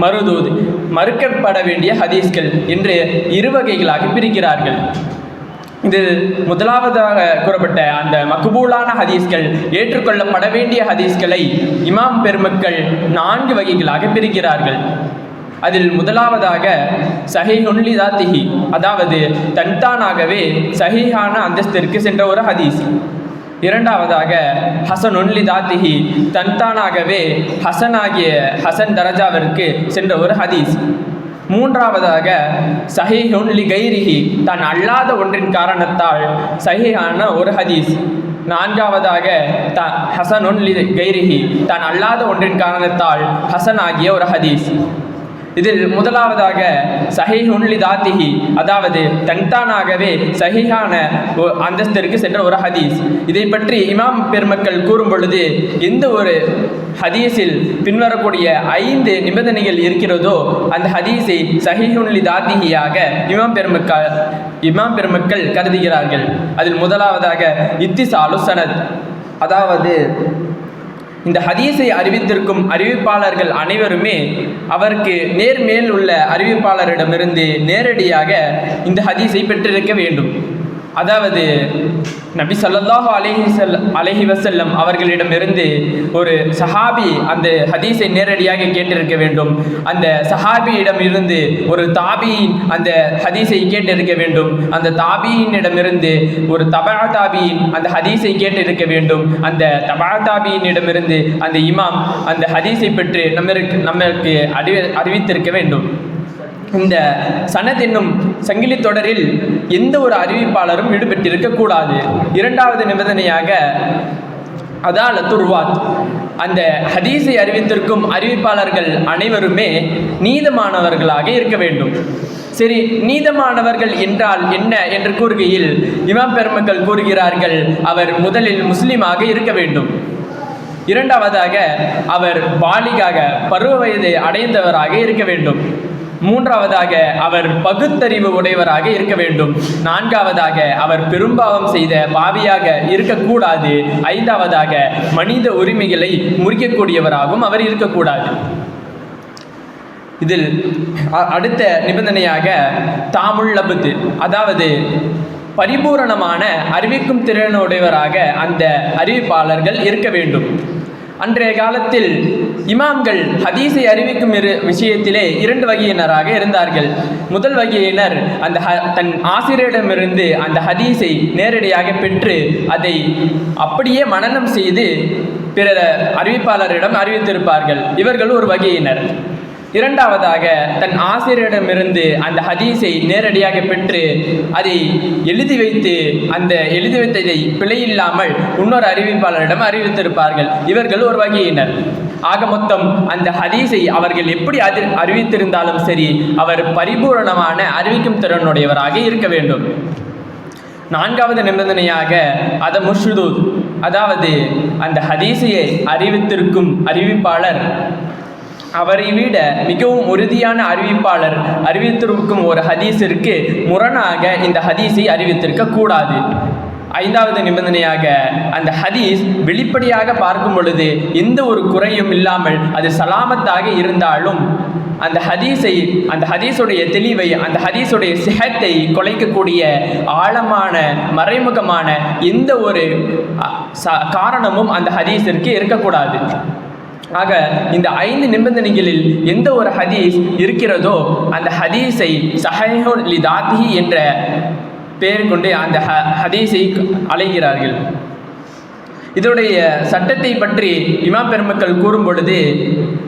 Speaker 5: மருதூத், மறுக்கப்பட வேண்டிய ஹதீஸ்கள் என்று 2 வகைகளாக பிரிக்கிறார்கள். இதில் முதலாவதாக கூறப்பட்ட அந்த மக்பூலான ஹதீஸ்கள், ஏற்றுக்கொள்ளப்பட வேண்டிய ஹதீஸ்களை இமாம் பெருமக்கள் 4 வகைகளாக பிரிக்கிறார்கள். அதில் முதலாவதாக சஹீஹுன் லிதாத்திஹி, அதாவது தன்தானாகவே சஹீஹான அந்தஸ்திற்கு சென்ற ஒரு ஹதீஸ். இரண்டாவதாக ஹசனுன் லிதாத்திஹி, தன்தானாகவே ஹசன் தரஜாவிற்கு சென்ற ஒரு ஹதீஸ். மூன்றாவதாக சஹீஹுன் லி கைரிஹி, தான் அல்லாத ஒன்றின் காரணத்தால் சஹீஹான ஒரு ஹதீஸ். நான்காவதாக ஹசனுன் லி கைரிஹி, தான் அல்லாத ஒன்றின் காரணத்தால் ஹசன் ஆகிய ஒரு ஹதீஸ். இதில் முதலாவதாக சஹீஹுன் லிதாத்திஹி, அதாவது தன்தானாகவே சஹீஹான அந்தஸ்திற்கு சென்ற ஒரு ஹதீஸ். இதை பற்றி இமாம் பெருமக்கள் கூறும் பொழுது, எந்த ஒரு ஹதீஸில் பின்வரக்கூடிய 5 நிபந்தனைகள் இருக்கிறதோ அந்த ஹதீஸை சஹீஹுன் லிதாத்திஹியாக இமாம் பெருமக்கள் கருதுகிறார்கள். அதில் முதலாவதாக இத்திசாலு சனத், அதாவது இந்த ஹதீஸை அறிவித்திருக்கும் அறிவிப்பாளர்கள் அனைவருமே அவருக்கு நேர்மேல் உள்ள அறிவிப்பாளரிடமிருந்து நேரடியாக இந்த ஹதீஸை பெற்றிருக்க வேண்டும். அதாவது நபி ஸல்லல்லாஹு அலைஹி வஸல்லம் அவர்களிடமிருந்து ஒரு சஹாபி அந்த ஹதீஸை நேரடியாக கேட்டிருக்க வேண்டும். அந்த சஹாபியிடம் இருந்து ஒரு தாபியின் அந்த ஹதீஸை கேட்டிருக்க வேண்டும். அந்த தாபியினிடமிருந்து ஒரு தபா தாபியின் அந்த ஹதீஸை கேட்டிருக்க வேண்டும். அந்த தபா தாபியினிடமிருந்து அந்த இமாம் அந்த ஹதீஸை பெற்று நம்மளுக்கு அறிவித்திருக்க வேண்டும். இந்த சனத் என்னும் சங்கிலி தொடரில் எந்த ஒரு அறிவிப்பாளரும் ஈடுபட்டிருக்க கூடாது. இரண்டாவது நிபந்தனையாக அதாலத்து ருவாத், அந்த ஹதீஸை அறிவித்திருக்கும் அறிவிப்பாளர்கள் அனைவருமே நீதமானவர்களாக இருக்க வேண்டும். சரி, நீதமானவர்கள் என்றால் என்ன என்று கூறுகையில் இமாம் பெருமக்கள் கூறுகிறார்கள், அவர் முதலில் முஸ்லிமாக இருக்க வேண்டும். இரண்டாவதாக அவர் பாலிகாக பருவ வயதை அடைந்தவராக இருக்க வேண்டும். மூன்றாவதாக அவர் பகுத்தறிவு உடையவராக இருக்க வேண்டும். நான்காவதாக அவர் பெரும்பாவம் செய்த பாவியாக இருக்கக்கூடாது. ஐந்தாவதாக மனித உரிமைகளை முறிக்கக்கூடியவராகவும் அவர் இருக்கக்கூடாது. இதில் அடுத்த நிபந்தனையாக தாமுல் லபுத், அதாவது பரிபூரணமான அறிவிக்கும் திறனுடையவராக அந்த அறிவிப்பாளர்கள் இருக்க வேண்டும். அன்றைய காலத்தில் இமாம்கள் ஹதீஸை அறிவிக்கும் விஷயத்திலே 2 வகையினராக இருந்தார்கள். முதல் வகையினர் தன் ஆசிரியரிடமிருந்து அந்த ஹதீஸை நேரடியாக பெற்று அதை அப்படியே மனனம் செய்து பிற அறிவிப்பாளரிடம் அறிவித்திருப்பார்கள். இவர்கள் ஒரு வகையினர். இரண்டாவதாக தன் ஆசிரியரிடமிருந்து அந்த ஹதீஸை நேரடியாக பெற்று அதை எழுதி வைத்து அந்த எழுதி வைத்ததை பிழையில்லாமல் இன்னொரு அறிவிப்பாளரிடம் அறிவித்திருப்பார்கள். இவர்கள் ஒரு வகையினர். ஆக மொத்தம் அந்த ஹதீஸை அவர்கள் எப்படி அறிவித்திருந்தாலும் சரி, அவர் பரிபூரணமான அறிவிக்கும் திறனுடையவராக இருக்க வேண்டும். நான்காவது நிபந்தனையாக அதமுஷ்துத், அதாவது அந்த ஹதீஸையை அறிவித்திருக்கும் அறிவிப்பாளர் அவரை விட மிகவும் உறுதியான அறிவிப்பாளர் அறிவித்திருக்கும் ஒரு ஹதீஸிற்கு முரணாக இந்த ஹதீஸை அறிவித்திருக்க கூடாது. ஐந்தாவது நிபந்தனையாக அந்த ஹதீஸ் வெளிப்படையாக பார்க்கும் பொழுது எந்த ஒரு குறையும் இல்லாமல் அது சலாமத்தாக இருந்தாலும் அந்த ஹதீஸுடைய தெளிவை, அந்த ஹதீஸுடைய சிஹத்தை குலைக்கக்கூடிய ஆழமான மறைமுகமான எந்த ஒரு காரணமும் அந்த ஹதீஸிற்கு இருக்கக்கூடாது. ஆக இந்த 5 நிபந்தனைகளில் எந்த ஒரு ஹதீஸ் இருக்கிறதோ அந்த ஹதீஸை சஹீஹுன் லிதாத்திஹி என்ற பெயர் கொண்டு அந்த ஹதீஸை அழைக்கிறார்கள். இதனுடைய சட்டத்தை பற்றி இமாம் பெருமக்கள் கூறும் பொழுது,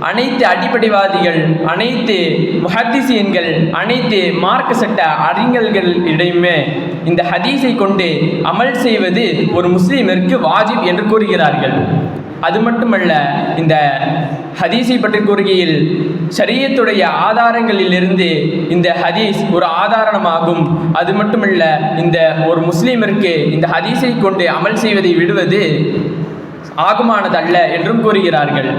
Speaker 5: அனைத்து அடிப்படைவாதிகள், அனைத்து முஹத்திஸீன்கள், அனைத்து மார்க்க சட்ட அறிஞர்களிடையுமே இந்த ஹதீஸை கொண்டு அமல் செய்வது ஒரு முஸ்லிமிற்கு வாஜிப் என்று கூறுகிறார்கள். அது மட்டுமல்ல, இந்த ஹதீஸை பற்றி கூறுகையில் ஷரியத்துடைய ஆதாரங்களிலிருந்து இந்த ஹதீஸ் ஒரு ஆதாரமாகும். அது மட்டுமல்ல, இந்த ஒரு முஸ்லீமிற்கு இந்த ஹதீஸை கொண்டு அமல் செய்வதை விடுவது ஆகுமானதல்ல என்றும் கூறுகிறார்கள்.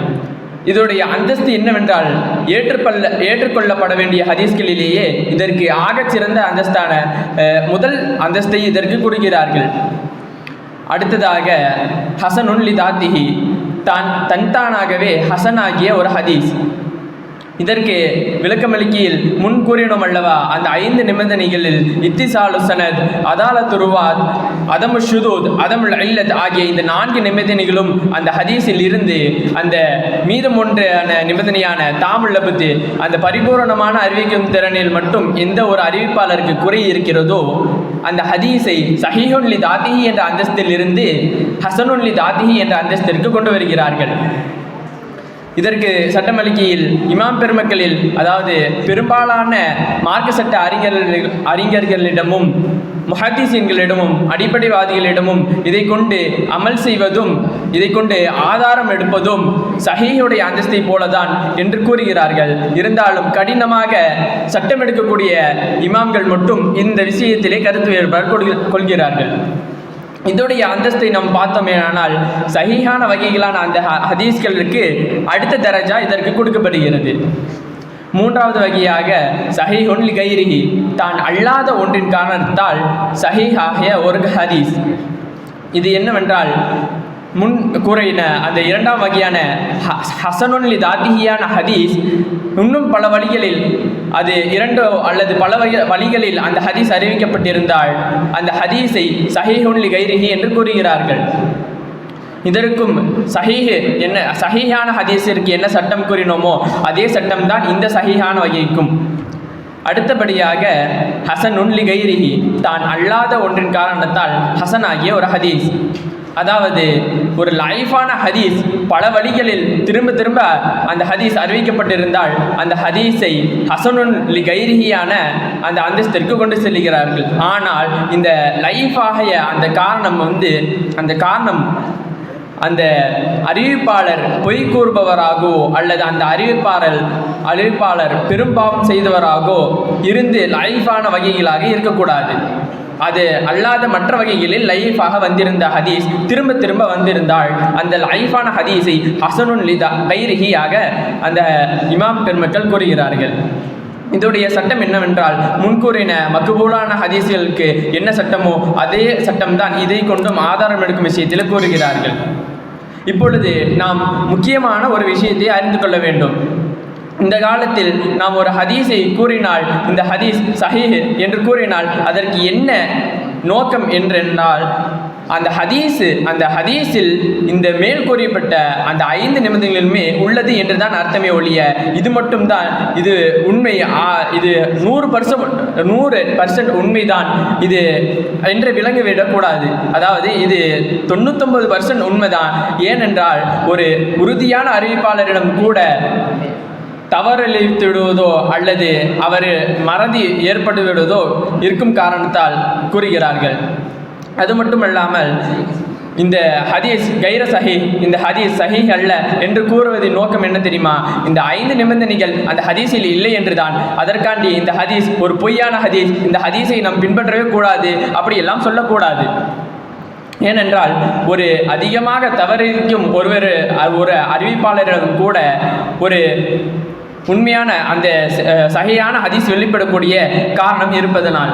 Speaker 5: இதோடைய அந்தஸ்து என்னவென்றால், ஏற்றுக்கொள்ளப்பட வேண்டிய ஹதீஸ்களிலேயே இதற்கு ஆகச்சிறந்த அந்தஸ்தான முதல் அந்தஸ்தை இதற்கு கூறுகிறார்கள். அடுத்ததாக ஹசனுன் லிதாத்திஹி, தன்தானாகவே ஹசனாகிய ஒரு ஹதீஸ். இதற்கு விளக்கமளிக்கையில் முன் கூறினோம் அல்லவா, அந்த 5 நிபந்தனைகளில் இத்திசாலு சனத், அதாலத்து ருவாத், அதமு ஷுதூத், அதமுல் இல்லத் ஆகிய இந்த 4 நிபந்தனைகளும் அந்த ஹதீஸில் இருந்து அந்த மீதம் ஒன்றான நிபந்தனையான தாமுல் லபுத், அந்த பரிபூரணமான அறிவிக்கும் திறனில் மட்டும் எந்த ஒரு அறிவிப்பாளருக்கு குறை இருக்கிறதோ அந்த ஹதீஸை சஹீஹுன் லிதாத்திஹி என்ற அந்தஸ்தில் இருந்து ஹசனுன் லிதாத்திஹி என்ற அந்தஸ்திற்கு கொண்டு வருகிறார்கள். இதற்கு சட்டமளிக்கையில் இமாம் பெருமக்களில், அதாவது பெரும்பாலான மார்க்க சட்ட அறிஞர்களிடமும் முஹத்திஸீன்களிடமும் அடிப்படைவாதிகளிடமும் இதை கொண்டு அமல் செய்வதும் இதை கொண்டு ஆதாரம் எடுப்பதும் சஹீஹுடைய அந்தஸ்தை போலதான் என்று கூறுகிறார்கள். இருந்தாலும் கடினமாக சட்டம் எடுக்கக்கூடிய இமாம்கள் மட்டும் இந்த விஷயத்திலே கருத்து வேறுபாடு கொள்கிறார்கள். இதோடைய அந்தஸ்தை நாம் பார்த்தோமேயானால் சஹீஹான வகைகளான அந்த ஹதீஸ்களுக்கு அடுத்த தரஜா இதற்கு கொடுக்கப்படுகிறது. மூன்றாவது வகையாக சஹீஹுன் லிகைரிஹி, தான் அல்லாத ஒன்றின் காரணத்தால் சஹீஹாகிய ஒரு ஹதீஸ். இது என்னவென்றால் முன் கூறின அந்த இரண்டாம் வகையான ஹசனுன் லி தாத்திஹியான ஹதீஸ் இன்னும் பல வழிகளில் அது இரண்டோ அல்லது பல வழிகளில் அந்த ஹதீஸ் அறிவிக்கப்பட்டிருந்தால் அந்த ஹதீஸை சஹீஹுன் லிகைரிஹி என்று கூறுகிறார்கள். இதற்கும் சஹீஹான ஹதீஸிற்கு என்ன சட்டம் கூறினோமோ அதே சட்டம் தான் இந்த சஹீஹான வகைக்கும். அடுத்தபடியாக ஹசனுன் லிகைரிஹி, தான் அல்லாத ஒன்றின் காரணத்தால் ஹசனாகிய ஒரு ஹதீஸ். அதாவது ஒரு லைஃபான ஹதீஸ் பல வழிகளில் திரும்ப திரும்ப அந்த ஹதீஸ் அறிவிக்கப்பட்டிருந்தால் அந்த ஹதீஸை ஹசனுன் லிகைரிஹியான அந்த அந்தஸ்திற்கு கொண்டு செல்கிறார்கள். ஆனால் இந்த லைஃபாகிய அந்த காரணம் அந்த அறிவிப்பாளர் பொய் கூறுபவராகவோ அல்லது அந்த அறிவிப்பாளர் பெரும்பாவம் செய்தவராகவோ இருந்து லைஃபான வகைகளாக இருக்கக்கூடாது. அது அல்லாத மற்ற வகைகளில் லைஃபாக வந்திருந்த ஹதீஸ் திரும்ப திரும்ப வந்திருந்தால் அந்த லைஃபான ஹதீஸை ஹசனுன் லிகைரிஹியாக அந்த இமாம் பெருமக்கள் கூறுகிறார்கள். இதோடைய சட்டம் என்னவென்றால் முன்கூறின மக்பூலான ஹதீஸ்களுக்கு என்ன சட்டமோ அதே சட்டம்தான் இதை கொண்டும் ஆதாரம் எடுக்கும் விஷயத்தில் கூறுகிறார்கள். இப்பொழுது நாம் முக்கியமான ஒரு விஷயத்தை அறிந்து கொள்ள வேண்டும். இந்த காலத்தில் நாம் ஒரு ஹதீஸை கூறினால் இந்த ஹதீஸ் சஹீஹ் என்று கூறினால் அதற்கு என்ன நோக்கம் என்றால் அந்த ஹதீஸில் இந்த மேல் கூறியப்பட்ட அந்த 5 நிபந்தனைகளுமே உள்ளது என்று தான் அர்த்தமே ஒழிய இது மட்டும்தான் இது உண்மை, இது 100% உண்மைதான் இது என்று விளங்கிவிடக்கூடாது. அதாவது இது 99% உண்மைதான். ஏனென்றால் ஒரு உறுதியான அறிவிப்பாளரிடம் கூட தவறளித்து விடுவதோ அல்லது அவர் மறதி ஏற்பட்டு விடுவதோ இருக்கும் காரணத்தால் கூறுகிறார்கள். அது மட்டுமல்லாமல் இந்த ஹதீஸ் கைர சஹீஹ், இந்த ஹதீஸ் சஹீஹ் அல்ல என்று கூறுவதின் நோக்கம் என்ன தெரியுமா? இந்த 5 நிபந்தனைகள் அந்த ஹதீஸில் இல்லை என்றுதான். அதற்காண்டி இந்த ஹதீஸ் ஒரு பொய்யான ஹதீஸ், இந்த ஹதீஸை நாம் பின்பற்றவே கூடாது, அப்படியெல்லாம் சொல்லக்கூடாது. ஏனென்றால் ஒரு அதிகமாக தவறிக்கும் ஒரு அறிவிப்பாளரிடம் கூட ஒரு உண்மையான அந்த சஹீஹான ஹதீஸ் வெளிப்படக்கூடிய காரணம் இருப்பதனால்.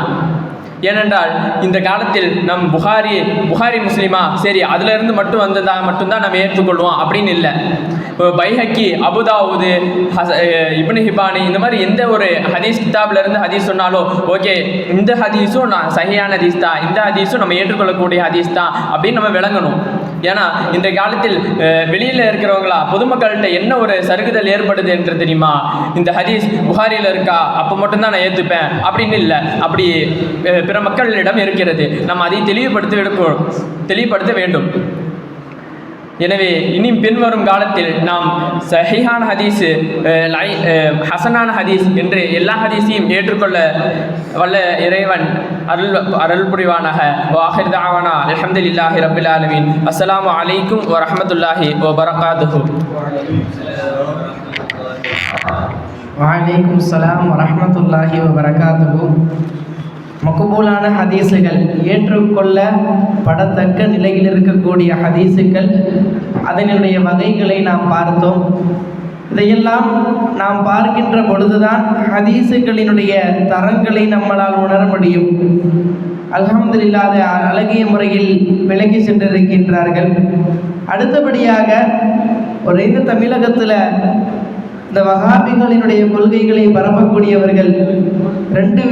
Speaker 5: ஏனென்றால் இந்த காலத்தில் நம் புகாரி முஸ்லிமா சரி அதிலிருந்து மட்டும்தான் நம்ம ஏற்றுக்கொள்வோம் அப்படின்னு இல்லை. பைஹக்கி, அபுதாவுது, இப்னு ஹிபானி இந்த மாதிரி எந்த ஒரு ஹதீஸ் கிதாப்ல இருந்து ஹதீஸ் சொன்னாலும் ஓகே இந்த ஹதீஸும் சஹீஹான ஹதீஸ் தான், இந்த ஹதீஸும் நம்ம ஏற்றுக்கொள்ளக்கூடிய ஹதீஸ் தான் அப்படின்னு நம்ம விளங்கணும். ஏன்னா இந்த காலத்தில் வெளியில் இருக்கிறவங்களா பொதுமக்கள்கிட்ட என்ன ஒரு சருகுதல் ஏற்படுது என்று தெரியுமா? இந்த ஹதீஸ் புகாரியில் இருக்கா அப்போ மட்டும்தான் நான் ஏற்றுப்பேன் அப்படின்னு இல்லை. அப்படி பிற மக்களிடம் இருக்கிறது. நம்ம அதை தெளிவுபடுத்த வேண்டும். எனவே இனி பின்வரும் காலத்தில் நாம் சஹீஹான ஹதீஸ், ஹசனான ஹதீஸ் என்று எல்லா ஹதீஸையும் ஏற்றுக்கொள்ள வல்ல இறைவன் அருள் புரிவானாக. வாஹிர் தஅவானா அல்ஹம்துலில்லாஹி ரப்பில் ஆலமீன். அஸ்ஸலாமு அலைக்கும் வரஹ்மத்துல்லாஹி வபரகாத்துஹு.
Speaker 2: வலைக்கும் ஸலாம் வரஹ்மத்துல்லாஹி வபரகாத்துஹு. மக்பூலான ஹதீஸுகள், ஏற்றுக்கொள்ளப்படத்தக்க நிலையில் இருக்கக்கூடிய ஹதீஸுகள், அதனுடைய வகைகளை நாம் பார்த்தோம். இதையெல்லாம் நாம் பார்க்கின்ற பொழுதுதான் ஹதீஸுகளினுடைய தரங்களை நம்மளால் உணர முடியும். அல்ஹம்துலில்லாஹ், அதை அழகிய முறையில் விளக்கி சென்றிருக்கின்றார்கள். அடுத்தபடியாக இந்த தமிழகத்தில் இந்த வஹாபிகளினுடைய கொள்கைகளை பரப்பக்கூடியவர்கள் 2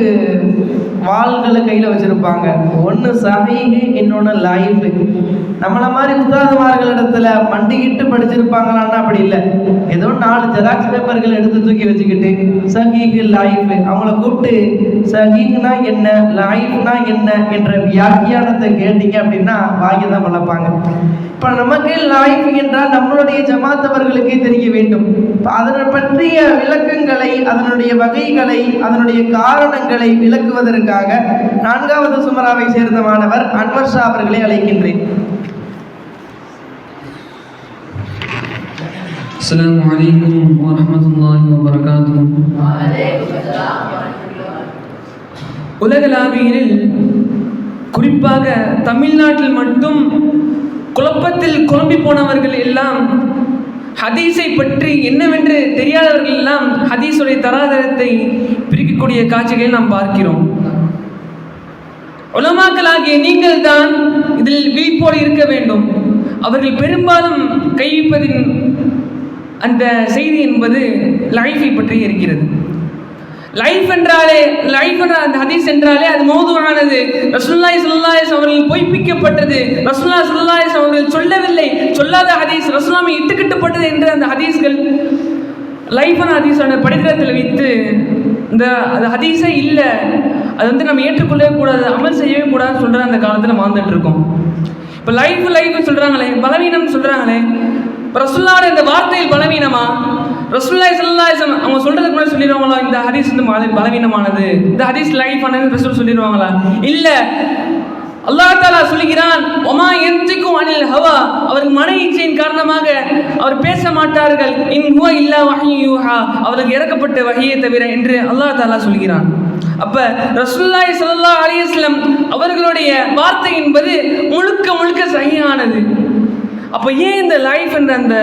Speaker 2: வாள்களை கையில் வச்சுருப்பாங்க. ஒன்று சஹீஹு, இன்னொன்று லைஃபு. நம்மளை மாதிரி உஸ்தாதுமார்களிடத்துல மண்டிக்கிட்டு படிச்சிருப்பாங்களான்னா அப்படி இல்லை. ஏதோ 4 ஜெராக்ஸ் பேப்பர்கள் எடுத்து தூக்கி வச்சுக்கிட்டு சஹீஹு லைஃபு, அவங்கள கூப்பிட்டு சஹீஹ்னா என்ன, லைஃப்னா என்ன என்ற வியாக்கியானத்தை கேட்டீங்க அப்படின்னா வாங்கி தான் வளர்ப்பாங்க. இப்போ நமக்கு லைஃப் என்றால் நம்மளுடைய ஜமாத்தவர்களுக்கே தெரிய வேண்டும். அதனை பற்றிய விளக்கங்களை, அதனுடைய வகைகளை, அதனுடைய காரணங்களை விளக்குவதற்காக 4வது சுமராவை சேர்ந்த மாணவர் அன்வர் ஷா அவர்களை அழைக்கின்றேன்.
Speaker 6: அஸ்ஸலாமு அலைக்கும் வரஹ்மத்துல்லாஹி வபரகாத்துஹு. உலகளாவியில் குறிப்பாக தமிழ்நாட்டில் மட்டும் குழப்பத்தில் குழம்பி போனவர்கள் எல்லாம், ஹதீஸை பற்றி என்னவென்று தெரியாதவர்கள் எல்லாம் ஹதீஸுடைய தராதரத்தை பிரிக்கக்கூடிய காட்சிகளை நாம் பார்க்கிறோம். உலமாக்களாகிய நீங்கள் தான் இதில் விழிப்போடு இருக்க வேண்டும். அவர்கள் பெரும்பாலும் கைவிப்பதின் அந்த செய்தி என்பது லைஃபை பற்றி இருக்கிறது. லைஃப் என்றாலே, லைஃப் என்ற அந்த ஹதீஸ் என்றாலே அது மௌதுஆனது. ரசூலுல்லாஹி ஸல்லல்லாஹு அலைஹி வஸல்லம் அவர்கள் பொய்ப்பிக்கப்பட்டது. ரசூலுல்லாஹி ஸல்லல்லாஹு அலைஹி வஸல்லம் அவர்கள் சொல்லவில்லை, சொல்லாத ஹதீஸ், ரசூலுல்லாஹி இட்டுக்கட்டப்பட்டது என்ற அந்த ஹதீஸ்கள் லைஃபான ஹதீஸான படிக்கிறத்தில் வைத்து இந்த அது ஹதீஸே இல்லை, அது வந்து நம்ம ஏற்றுக்கொள்ளவே கூடாது, அமல் செய்யவே கூடாதுன்னு சொல்கிற அந்த காலத்தில் வாழ்ந்துட்டு இருக்கோம். இப்போ லைஃப் சொல்கிறாங்களே, பலவீனம் சொல்கிறாங்களே, இப்போ ரசூலுல்லாஹ் இந்த வார்த்தையில் பலவீனமா? ரசூலுல்லாஹி ஸல்லல்லாஹு அலைஹி வஸல்லம் அவங்க சொல்றதுக்கு முன்னாடி சொல்லிடுவாங்களா இந்த ஹதீஸ் வந்து பலவீனமானது, இந்த ஹதீஸ் லைஃப் ஆனது ரசூல் சொல்லிடுவாங்களா? இல்லை, அல்லாஹ் தஆலா சொல்கிறான், ஒமா யன்திகு அனில் ஹவா, அவர்கள் மன இச்சையின் காரணமாக அவர் பேச மாட்டார்கள், இன் ஹுவ இல்லா வஹ்யு யூஹா, அவருக்கு இறக்கப்பட்ட வஹியை தவிர என்று அல்லாஹ் தஆலா சொல்கிறான். அப்ப ரசூலுல்லாஹி ஸல்லல்லாஹு அலைஹி வஸல்லம் அவர்களுடைய வார்த்தை என்பது முழுக்க முழுக்க சஹீஹானது. அப்போ ஏன் இந்த லைஃப் என்ற அந்த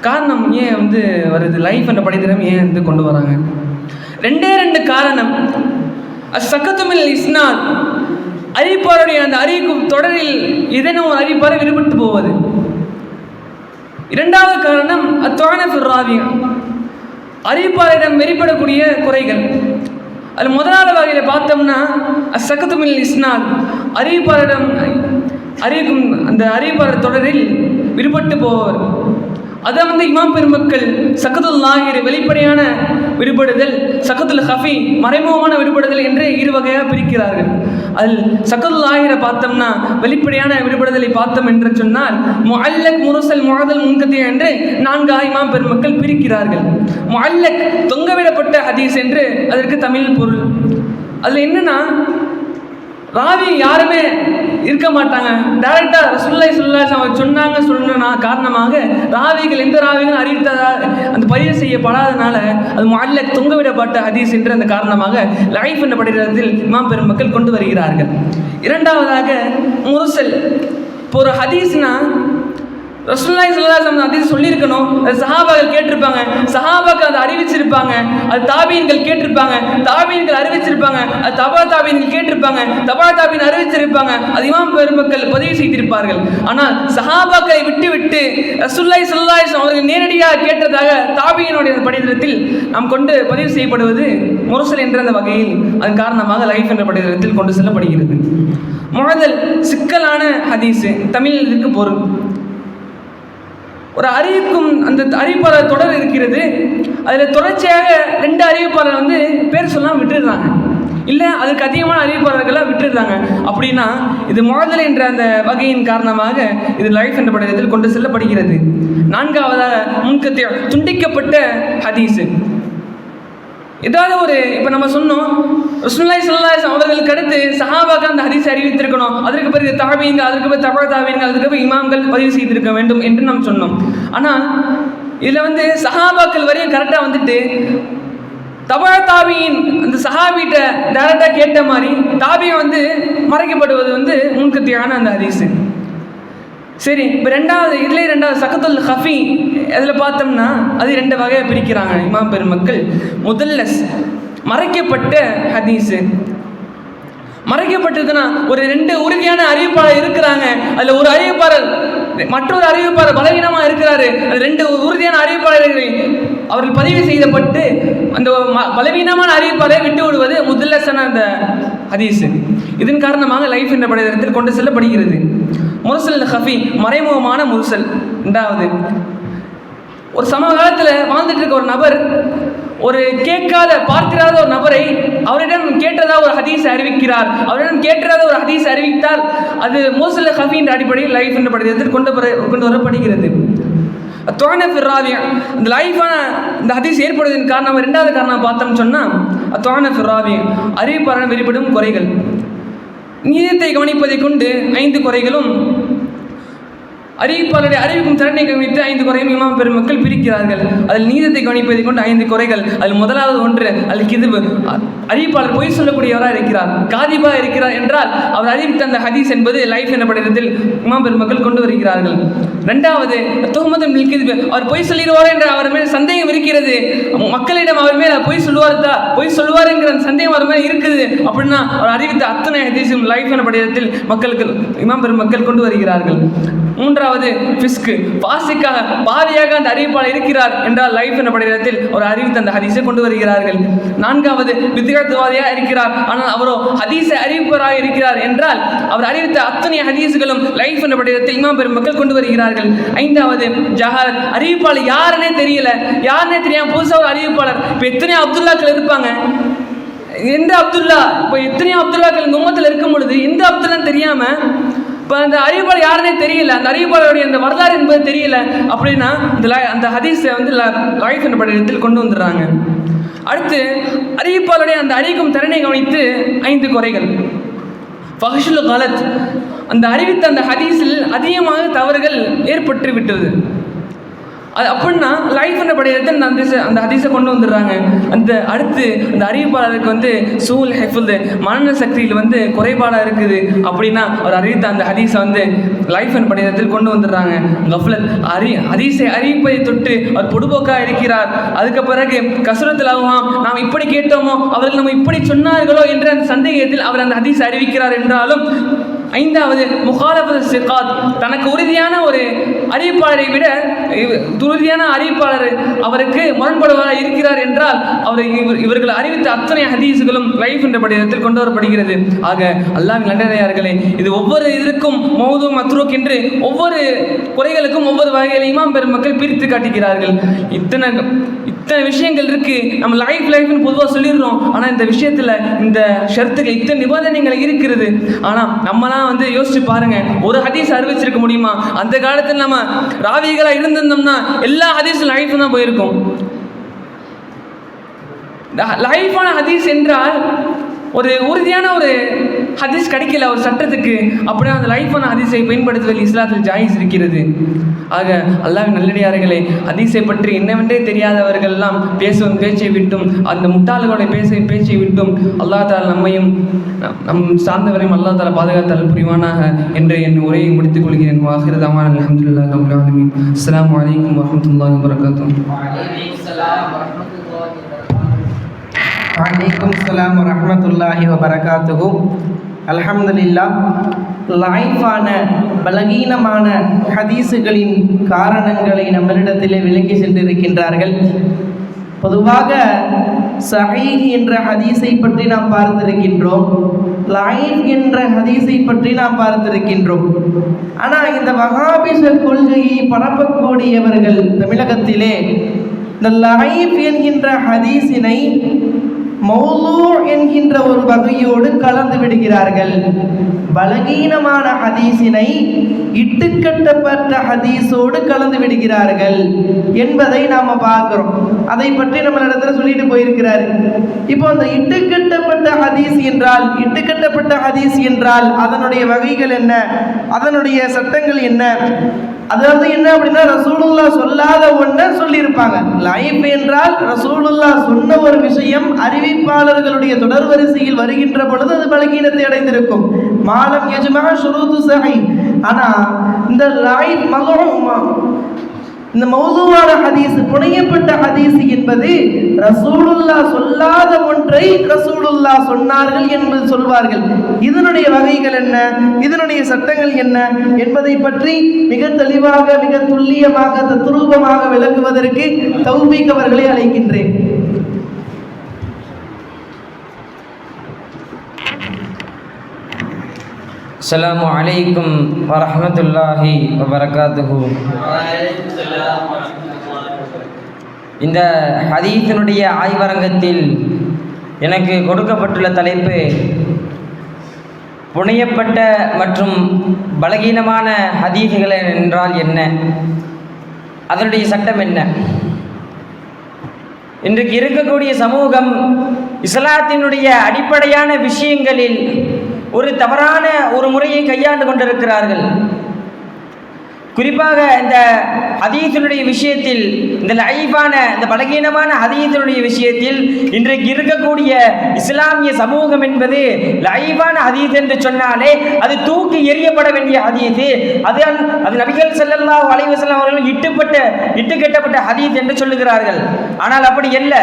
Speaker 6: காரணம் ஏன் வந்து வருது? லைஃப் என்ற படித்திரம் ஏன் வந்து கொண்டு வராங்க? 2 காரணம். அஸ்ஸகத்துமில் இஸ்னாத், அறிவிப்பாருடைய அந்த அறிவிக்கும் தொடரில் ஏதேனும் ஒரு அறிவிப்பாரை விடுபட்டு போவது. 2வது காரணம் அத்வான ஃபிர் ராவி, அறிவிப்பாளரிடம் வெளிப்படக்கூடிய குறைகள். அது 1வது வகையில் பார்த்தோம்னா அஸ்ஸகத்துமில் இஸ்னாத், அறிவிப்பாளரிடம் அறிவிக்கும் அந்த அறிவிப்பாளர் தொடரில் விடுபட்டு போவர். அதை வந்து இமாம் பெருமக்கள் சக்கத்துல் லாஹிர் வெளிப்படையான விடுபடுதல், சக்கத்துல் ஹஃபி மறைமுகமான விடுபடுதல் என்று 2 வகையாக பிரிக்கிறார்கள். அதில் சக்கத்துல் லாஹிரை பார்த்தோம்னா வெளிப்படையான விடுபடுதலை பார்த்தோம் என்று சொன்னால் முஅல்லக், முர்சல், முஅதல், முன்கத்தி என்று 4 இமாம் பெருமக்கள் பிரிக்கிறார்கள். முஅல்லக் தொங்கவிடப்பட்ட ஹதீஸ் என்று அதற்கு தமிழ் பொருள். அதில் என்னன்னா, ராவி யாருமே இருக்க மாட்டாங்க, டைரக்டாக ரசூலுல்லாஹி ஸல்லல்லாஹு அலைஹி வஸல்லம் சொன்னாங்க சொன்ன காரணமாக ராவிகள் எந்த ராவிகளும் அறிவித்ததா அந்த பதிவு செய்யப்படாதனால அது முஅல்லக் தொங்கவிடப்பட்ட ஹதீஸ் என்ற அந்த காரணமாக லைஃப் என்ற படிக்கிறதில் இமாம் பெருமக்கள் கொண்டு வருகிறார்கள். 2வதாக முர்சல். இப்போ ஒரு ஹதீஸ்னா ரசூலுல்லாஹி ஸல்லல்லாஹு அலைஹி வஸல்லம் ஹதீஸ் சொல்லியிருக்கணும், அது சஹாபாக்கள் கேட்டிருப்பாங்க, சஹாபாக்கள் அதை அறிவிச்சிருப்பாங்க, அது தாபீன்கள் கேட்டிருப்பாங்க, தாபீன்கள் அறிவிச்சிருப்பாங்க, அது தபா தாபீன்கள் கேட்டிருப்பாங்க, தபா தாபீன் அறிவிச்சிருப்பாங்க, அது இமாம் பெருமக்கள் பதிவு செய்திருப்பார்கள். ஆனால் சஹாபாக்களை விட்டு ரசூலுல்லாஹி ஸல்லல்லாஹு அலைஹி வஸல்லம் அவர்கள் நேரடியாக கேட்டதாக தாபீனுடைய படித்திரத்தில் நாம் கொண்டு பதிவு செய்யப்படுவது முர்சல் என்ற அந்த வகையில் அதன் காரணமாக லைஃப் என்ற படித்திரத்தில் கொண்டு செல்லப்படுகிறது. முஅதல் சிக்கலான ஹதீஸ், தமிழில் இருக்கு பொருள். ஒரு அறிவிக்கும் அந்த அறிவிப்பாளர் தொடர் இருக்கிறது, அதில் தொடர்ச்சியாக 2 அறிவிப்பாளர் வந்து பேர் சொல்லாமல் விட்டுடுறாங்க, இல்லை அதுக்கு அதிகமான அறிவிப்பாளர்களாக விட்டுடுறாங்க. அப்படின்னா இது முஅதல் என்ற அந்த வகையின் காரணமாக இது லைஃப் என்ற படித்திரத்தில் கொண்டு செல்லப்படுகிறது. 4வதாக முன்கத்தி, துண்டிக்கப்பட்ட ஹதீஸ். ஏதாவது ஒரு இப்போ நம்ம சொன்னோம் ரசூலுல்லாஹி ஸல்லல்லாஹு அலைஹி வஸல்லம் அவர்களுக்கு அடுத்து சஹாபாக்கள் அந்த ஹதீஸை அறிவித்திருக்கணும், அதற்கு பிறகு தாபீன்கள், அதற்கு பிறகு தபா தாபீன்கள், அதுக்கு பிறகு இமாம்கள் பதிவு செய்திருக்க வேண்டும் என்று நாம் சொன்னோம். ஆனால் இதில் வந்து சஹாபாக்கள் வரையும் கரெக்டாக வந்துட்டு தபா தாபீன் அந்த சஹாபிகிட்ட டைரெக்டாக கேட்ட மாதிரி தாபியை வந்து மறைக்கப்படுவது வந்து முன்கத்தியான அந்த ஹதீஸு. சரி, இப்போ 2வது சக்கத்துல் ஹஃபி அதில் பார்த்தோம்னா அது 2 வகையை பிரிக்கிறாங்க இமாம் பெருமக்கள். முதல்லஸ், மறைக்கப்பட்ட ஹதீஸு. மறைக்கப்பட்டதுன்னா ஒரு 2 உறுதியான அறிவிப்பாளர் இருக்கிறாங்க, அதில் ஒரு அறிவிப்பாளர் மற்றொரு அறிவிப்பாளர் பலவீனமாக இருக்கிறாரு, அது 2 உறுதியான அறிவிப்பாளர்கள் அவர்கள் பதிவு செய்யப்பட்டு அந்த பலவீனமான அறிவிப்பாளரை விட்டு விடுவது முதல்லஸான அந்த ஹதீஸு. இதன் காரணமாக லைஃப் என்ற படித்திரத்தில் கொண்டு செல்லப்படுகிறது. முர்சல் ஹஃபி, மறைமுகமான முர்சல். 2வது, ஒரு சமகாலத்தில் வாழ்ந்துட்டு இருக்க ஒரு நபர் ஒரு கேட்காத பார்த்திராத ஒரு நபரை அவரிடம் கேட்டதாக ஒரு ஹதீஸ் அறிவிக்கிறார், அவரிடம் கேட்டதாக ஒரு ஹதீஸ் அறிவித்தால் அது முர்சல் ஹஃபி என்ற அடிப்படையில் லைஃப் என்ற படித்திரத்தில் கொண்டு வரப்படுகிறது. அத்வான ஃபிர்ராவி இந்த லைஃபான இந்த ஹதீஸ் ஏற்படுவதன் காரணம் ரெண்டாவது காரணம் பார்த்தோம்னு சொன்னால் அத்வான ஃபிர்ராவி அறிவிப்பாளர் வெளிப்படும் குறைகள். நீதத்தை கவனிப்பதை கொண்டு 5 குறைகளும், அறிவிப்பாளருடைய அறிவிக்கும் திறனை கவனித்து 5 குறையும் இமாம் பெருமக்கள் பிரிக்கிறார்கள். அதில் நீதத்தை கவனிப்பதை கொண்டு 5 குறைகள். அதில் முதலாவது ஒன்று கிதுபு, அறிவிப்பாளர் பொய் சொல்லக்கூடியவராக இருக்கிறார், காதிபா இருக்கிறார் என்றால் அவர் அறிவித்த அந்த ஹதீஸ் என்பது லைஃப் எனப்படுவதில் இமாம் பெருமக்கள் கொண்டு வருகிறார்கள். ரெண்டாவது துஹ்மத்துன் பில் கிதுப், அவர் பொய் சொல்லிடுவார் என்ற அவர் மேல் சந்தேகம் இருக்கிறது, மக்களிடம் அவர் மேல் பொய் சொல்லுவார் என்கிற சந்தேகம் அவர் மேல் இருக்குது அப்படின்னா அவர் அறிவித்த அத்தனை ஹதீஸும் லைஃப் எனப்படுவதில் மக்களுக்கு இமாம் பெருமக்கள் கொண்டு வருகிறார்கள். மூன்றாவது ஃபிஸ்க், பாசிக்காக பாவியாக அந்த அறிவிப்பாளர் இருக்கிறார் என்றால் லைஃப் எனப்படுவதில் அவர் அறிவித்த அந்த ஹதீஸை கொண்டு வருகிறார்கள். நான்காவது வித்யாத்துவாதியாக இருக்கிறார் ஆனால் அவரோ ஹதீஸை அறிவிப்பவராக இருக்கிறார் என்றால் அவர் அறிவித்த அத்தனை ஹதீஸுகளும் லைஃப் எனப்படுவதில் இமாம் பெருமக்கள் கொண்டு வருகிறார்கள். ஐந்தாவது ஜஹாலத், அறிவிப்பாளர் யாருன்னே தெரியாம புதுசாக ஒரு அறிவிப்பாளர். இப்போ எத்தனையோ அப்துல்லாக்கள் இருப்பாங்க, எந்த அப்துல்லா, இப்போ எத்தனையோ அப்துல்லாக்கள் இந்த உம்மத்தில் இருக்கும் பொழுது எந்த அப்துல்லான்னு தெரியாம, இப்போ அந்த அறிவிப்பாளர் யாருன்னே தெரியல, அந்த அறிவிப்பாளருடைய அந்த வரலாறு என்பது தெரியல அப்படின்னா அந்த ஹதீஸை வந்து லைஃப் என்ற படத்தில் கொண்டு வந்துடுறாங்க. அடுத்து அறிவிப்பாளருடைய அந்த அறிவிக்கும் திறனை கவனித்து 5 குறைகள். ஃபஹ்ஷுல் கலத், அந்த அறிவித்த அந்த ஹதீஸில் அதிகமாக தவறுகள் ஏற்பட்டு விட்டது. அது அப்படின்னா லைஃப் என்ற படியத்தில் அந்த ஹதீஸை கொண்டு வந்துடுறாங்க. அடுத்து அந்த அறிவிப்பாளருக்கு வந்து சூல் ஹெஃபுல், மன சக்தியில் வந்து குறைபாடாக இருக்குது அப்படின்னா அவர் அறிவித்த அந்த ஹதீஸை வந்து லைஃப் என்ற படியத்தில் கொண்டு வந்துடுறாங்க. கஃப்லத், ஹதீஸை அறிவிப்பதை தொட்டு அவர் பொடுபோக்காக இருக்கிறார். அதுக்கு பிறகு கசுரத்தில் ஆகுவாம், நாம் இப்படி கேட்டோமோ அவர்கள் நம்ம இப்படி சொன்னார்களோ என்ற அந்த சந்தேகத்தில் அவர் அந்த ஹதீஸை அறிவிக்கிறார் என்றாலும். ஐந்தாவது முகாலபத் சிகாத், தனக்கு உறுதியான ஒரு அறிவிப்பாளரை விட உறுதியான அறிவிப்பாளர் அவருக்கு முரண்படுவதாக இருக்கிறார் என்றால் இவர்கள் அறிவித்த அத்தனை ஹதீஸுகளும் லைஃப் என்ற படிவத்தில் கொண்டு வரப்படுகிறது. ஆக அல்லாஹ்வின் நல்லடியார்களே, இது ஒவ்வொரு இதற்கும் மௌது மத்ரூக் என்று ஒவ்வொரு குறைகளுக்கும் ஒவ்வொரு வகையில இமாம் பெருமக்கள் பிரித்து காட்டுகிறார்கள். இத்தனை விஷயங்கள் இருக்கு. நம்ம லைஃப்னு பொதுவாக சொல்லிடுறோம், ஆனால் இந்த விஷயத்துல இந்த ஷர்த்துகள் இத்தனை நிபந்தனைகள் இருக்கிறது. ஆனால் நம்மளாம் வந்து யோசிச்சு பாருங்க, ஒரு ஹதீஸ் அறிவிச்சிருக்க முடியுமா? அந்த காலத்தில் நம்ம ராவிகளா இருந்திருந்தோம்னா எல்லா ஹதீஸும் லைஃப் தான் போயிருக்கும். லைஃபான ஹதீஸ் என்றால் ஒரு உறுதியான ஒரு ஹதீஸ் கிடைக்கல ஒரு சட்டத்துக்கு, அப்படியே அந்த லைஃபான ஹதீஸை பயன்படுத்துவதில் இஸ்லாத்தில் ஜாயிஸ் இருக்கிறது. ஆக அல்லாஹ்வின் நல்லடியார்களே, ஹதீஸை பற்றி என்னவென்றே தெரியாதவர்கள்லாம் பேசும் பேச்சை விட்டும், அந்த முட்டாள்களுடைய பேச்சை விட்டும் அல்லாஹ் தஆலா நம்மையும் நம் சார்ந்தவரையும் அல்லாஹ் தஆலா பாதுகாத்தல் புரிவானாக என்று என் உரையை முடித்துக் கொள்கிறேன். வாஹிரு தஅவானா அல்ஹம்துலில்லாஹி ரப்பில் ஆலமீன். அஸ்ஸலாமு அலைக்கும் வரஹ்மத்துல்லாஹி வபரகாத்துஹு.
Speaker 2: வலைக்கும் ஸலாம் வரஹ்மத்துல்லாஹி வபரகாத்துஹு. அல்ஹம்துலில்லாஹ், லைஃபான பலகீனமான ஹதீஸுகளின் காரணங்களை நம்மளிடத்திலே விளக்கி சென்றிருக்கின்றார்கள். பொதுவாக சஹீஹ் என்ற ஹதீஸை பற்றி நாம் பார்த்திருக்கின்றோம், லைஃப் என்ற ஹதீஸை பற்றி நாம் பார்த்திருக்கின்றோம். ஆனால் இந்த வஹாபிஸ கொள்கையை பரப்பக்கூடியவர்கள் தமிழகத்திலே இந்த லைஃப் என்கின்ற ஹதீஸினை மௌலூ என்கின்ற ஒரு வகையோடு கலந்து விடுகிறார்கள். பலகீனமான ஹதீஸினை இட்டுக்கட்டப்பட்ட ஹதீஸோடு கலந்து விடுகிறார்கள் என்பதை நாம் பார்க்கிறோம். அதை பற்றி நம்மளிடத்துல சொல்லிட்டு போயிருக்கிறாரு. இப்போ அந்த இட்டுக்கட்டப்பட்ட ஹதீஸ் என்றால் அதனுடைய வகைகள் என்ன, அதனுடைய சட்டங்கள் என்ன? அதாவது என்ன அப்படின்னா, ரசூலுல்லாஹ் சொல்லாத ஒன்றை சொல்லியிருப்பாங்க. லைஃப் என்றால் ரசூலுல்லாஹ் சொன்ன ஒரு விஷயம் அறிவிப்பாளர்களுடைய தொடர் வரிசையில் வருகின்ற பொழுது அது பலகீனத்தை அடைந்திருக்கும். மாலம் யஜ்மா ஷுரூத்து ஸஹீஹ். ஆனா இந்த லைஃப் இந்த மௌதுவான ஹதீஸ், புனையப்பட்ட ஹதீஸ் என்பது ரசூலுல்லாஹ் சொல்லாத ஒன்றை ரசூலுல்லாஹ் சொன்னார்கள் என்று சொல்வார்கள். இதனுடைய வகைகள் என்ன, இதனுடைய சட்டங்கள் என்ன என்பதை பற்றி மிக தெளிவாக, மிக துல்லியமாக, தத்ரூபமாக விளக்குவதற்கு தௌஃபீக் அவர்களை அழைக்கின்றேன்.
Speaker 7: அஸ்ஸலாமு அலைக்கும் வரஹ்மத்துல்லாஹி வபரகாத்துஹு. இந்த ஹதீஸினுடைய ஆய்வரங்கத்தில் எனக்கு கொடுக்கப்பட்டுள்ள தலைப்பு புனையப்பட்ட மற்றும் பலகீனமான ஹதீஸுகள் என்றால் என்ன. அதனுடைய சட்டம் என்ன? இன்றைக்கு இருக்கக்கூடிய சமூகம் இஸ்லாத்தினுடைய அடிப்படையான விஷயங்களில் ஒரு தவறான ஒரு முறையை கையாண்டு கொண்டிருக்கிறார்கள். குறிப்பாக இந்த ஹதீஸினுடைய விஷயத்தில், இந்த லைஃபான இந்த பலகீனமான ஹதீஸினுடைய விஷயத்தில் இன்றைக்கு இருக்கக்கூடிய இஸ்லாமிய சமூகம் என்பது லைஃபான ஹதீஸ் என்று சொன்னாலே அது தூக்கி எறியப்பட வேண்டிய ஹதீஸ், அது நபிகள் ஸல்லல்லாஹு அலைஹி வஸல்லம் அவர்கள் இட்டு கட்டப்பட்ட ஹதீஸ் என்று சொல்லுகிறார்கள். ஆனால் அப்படி அல்ல.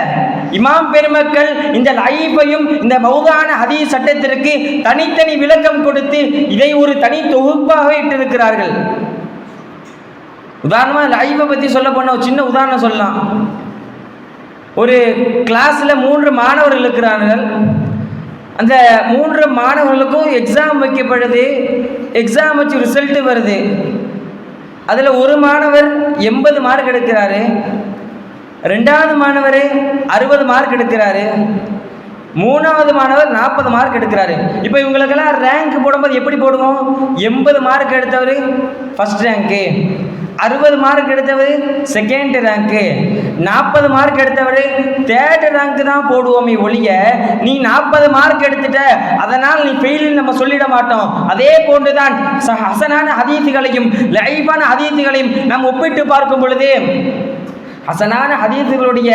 Speaker 7: இமாம் பெருமக்கள் இந்த லைஃபையும் இந்த மௌதான ஹதீஸ் சட்டத்திற்கு தனித்தனி விளக்கம் கொடுத்து இதை ஒரு தனி தொகுப்பாக இட்டிருக்கிறார்கள். உதாரணமாக லைஃபை பற்றி சொல்ல போனால் ஒரு சின்ன உதாரணம் சொல்லலாம். ஒரு கிளாஸில் 3 மாணவர்கள் இருக்கிறார்கள். அந்த 3 மாணவர்களுக்கும் எக்ஸாம் வைக்கப்படுது. எக்ஸாம் வச்சு ரிசல்ட்டு வருது. அதில் ஒரு மாணவர் 80 மார்க் எடுக்கிறாரு, 2வது மாணவர் 60 மார்க் எடுக்கிறாரு, 3வது மாணவர் 40 மார்க் எடுக்கிறாரு. இப்போ இவங்களுக்கெல்லாம் ரேங்க் போடும்போது எப்படி போடுவோம்? 80 மார்க் எடுத்தவர் ஃபர்ஸ்ட் ரேங்க்கு, 60 மார்க் எடுத்தவர் செகண்ட் ரேங்க்கு, 40 மார்க் எடுத்தவர் தேர்ட் ரேங்க் தான் போடுவோமே ஒழிய நீ 40 மார்க் எடுத்துட்ட அதனால் நீ ஃபெயில் நம்ம சொல்லிட மாட்டோம். அதே போன்றுதான் ஹசனான ஹதீஸுகளையும் லைஃபான ஹதீஸுகளையும் நாம் ஒப்பிட்டு பார்க்கும் பொழுது ஹசனான ஹதீஸுகளுடைய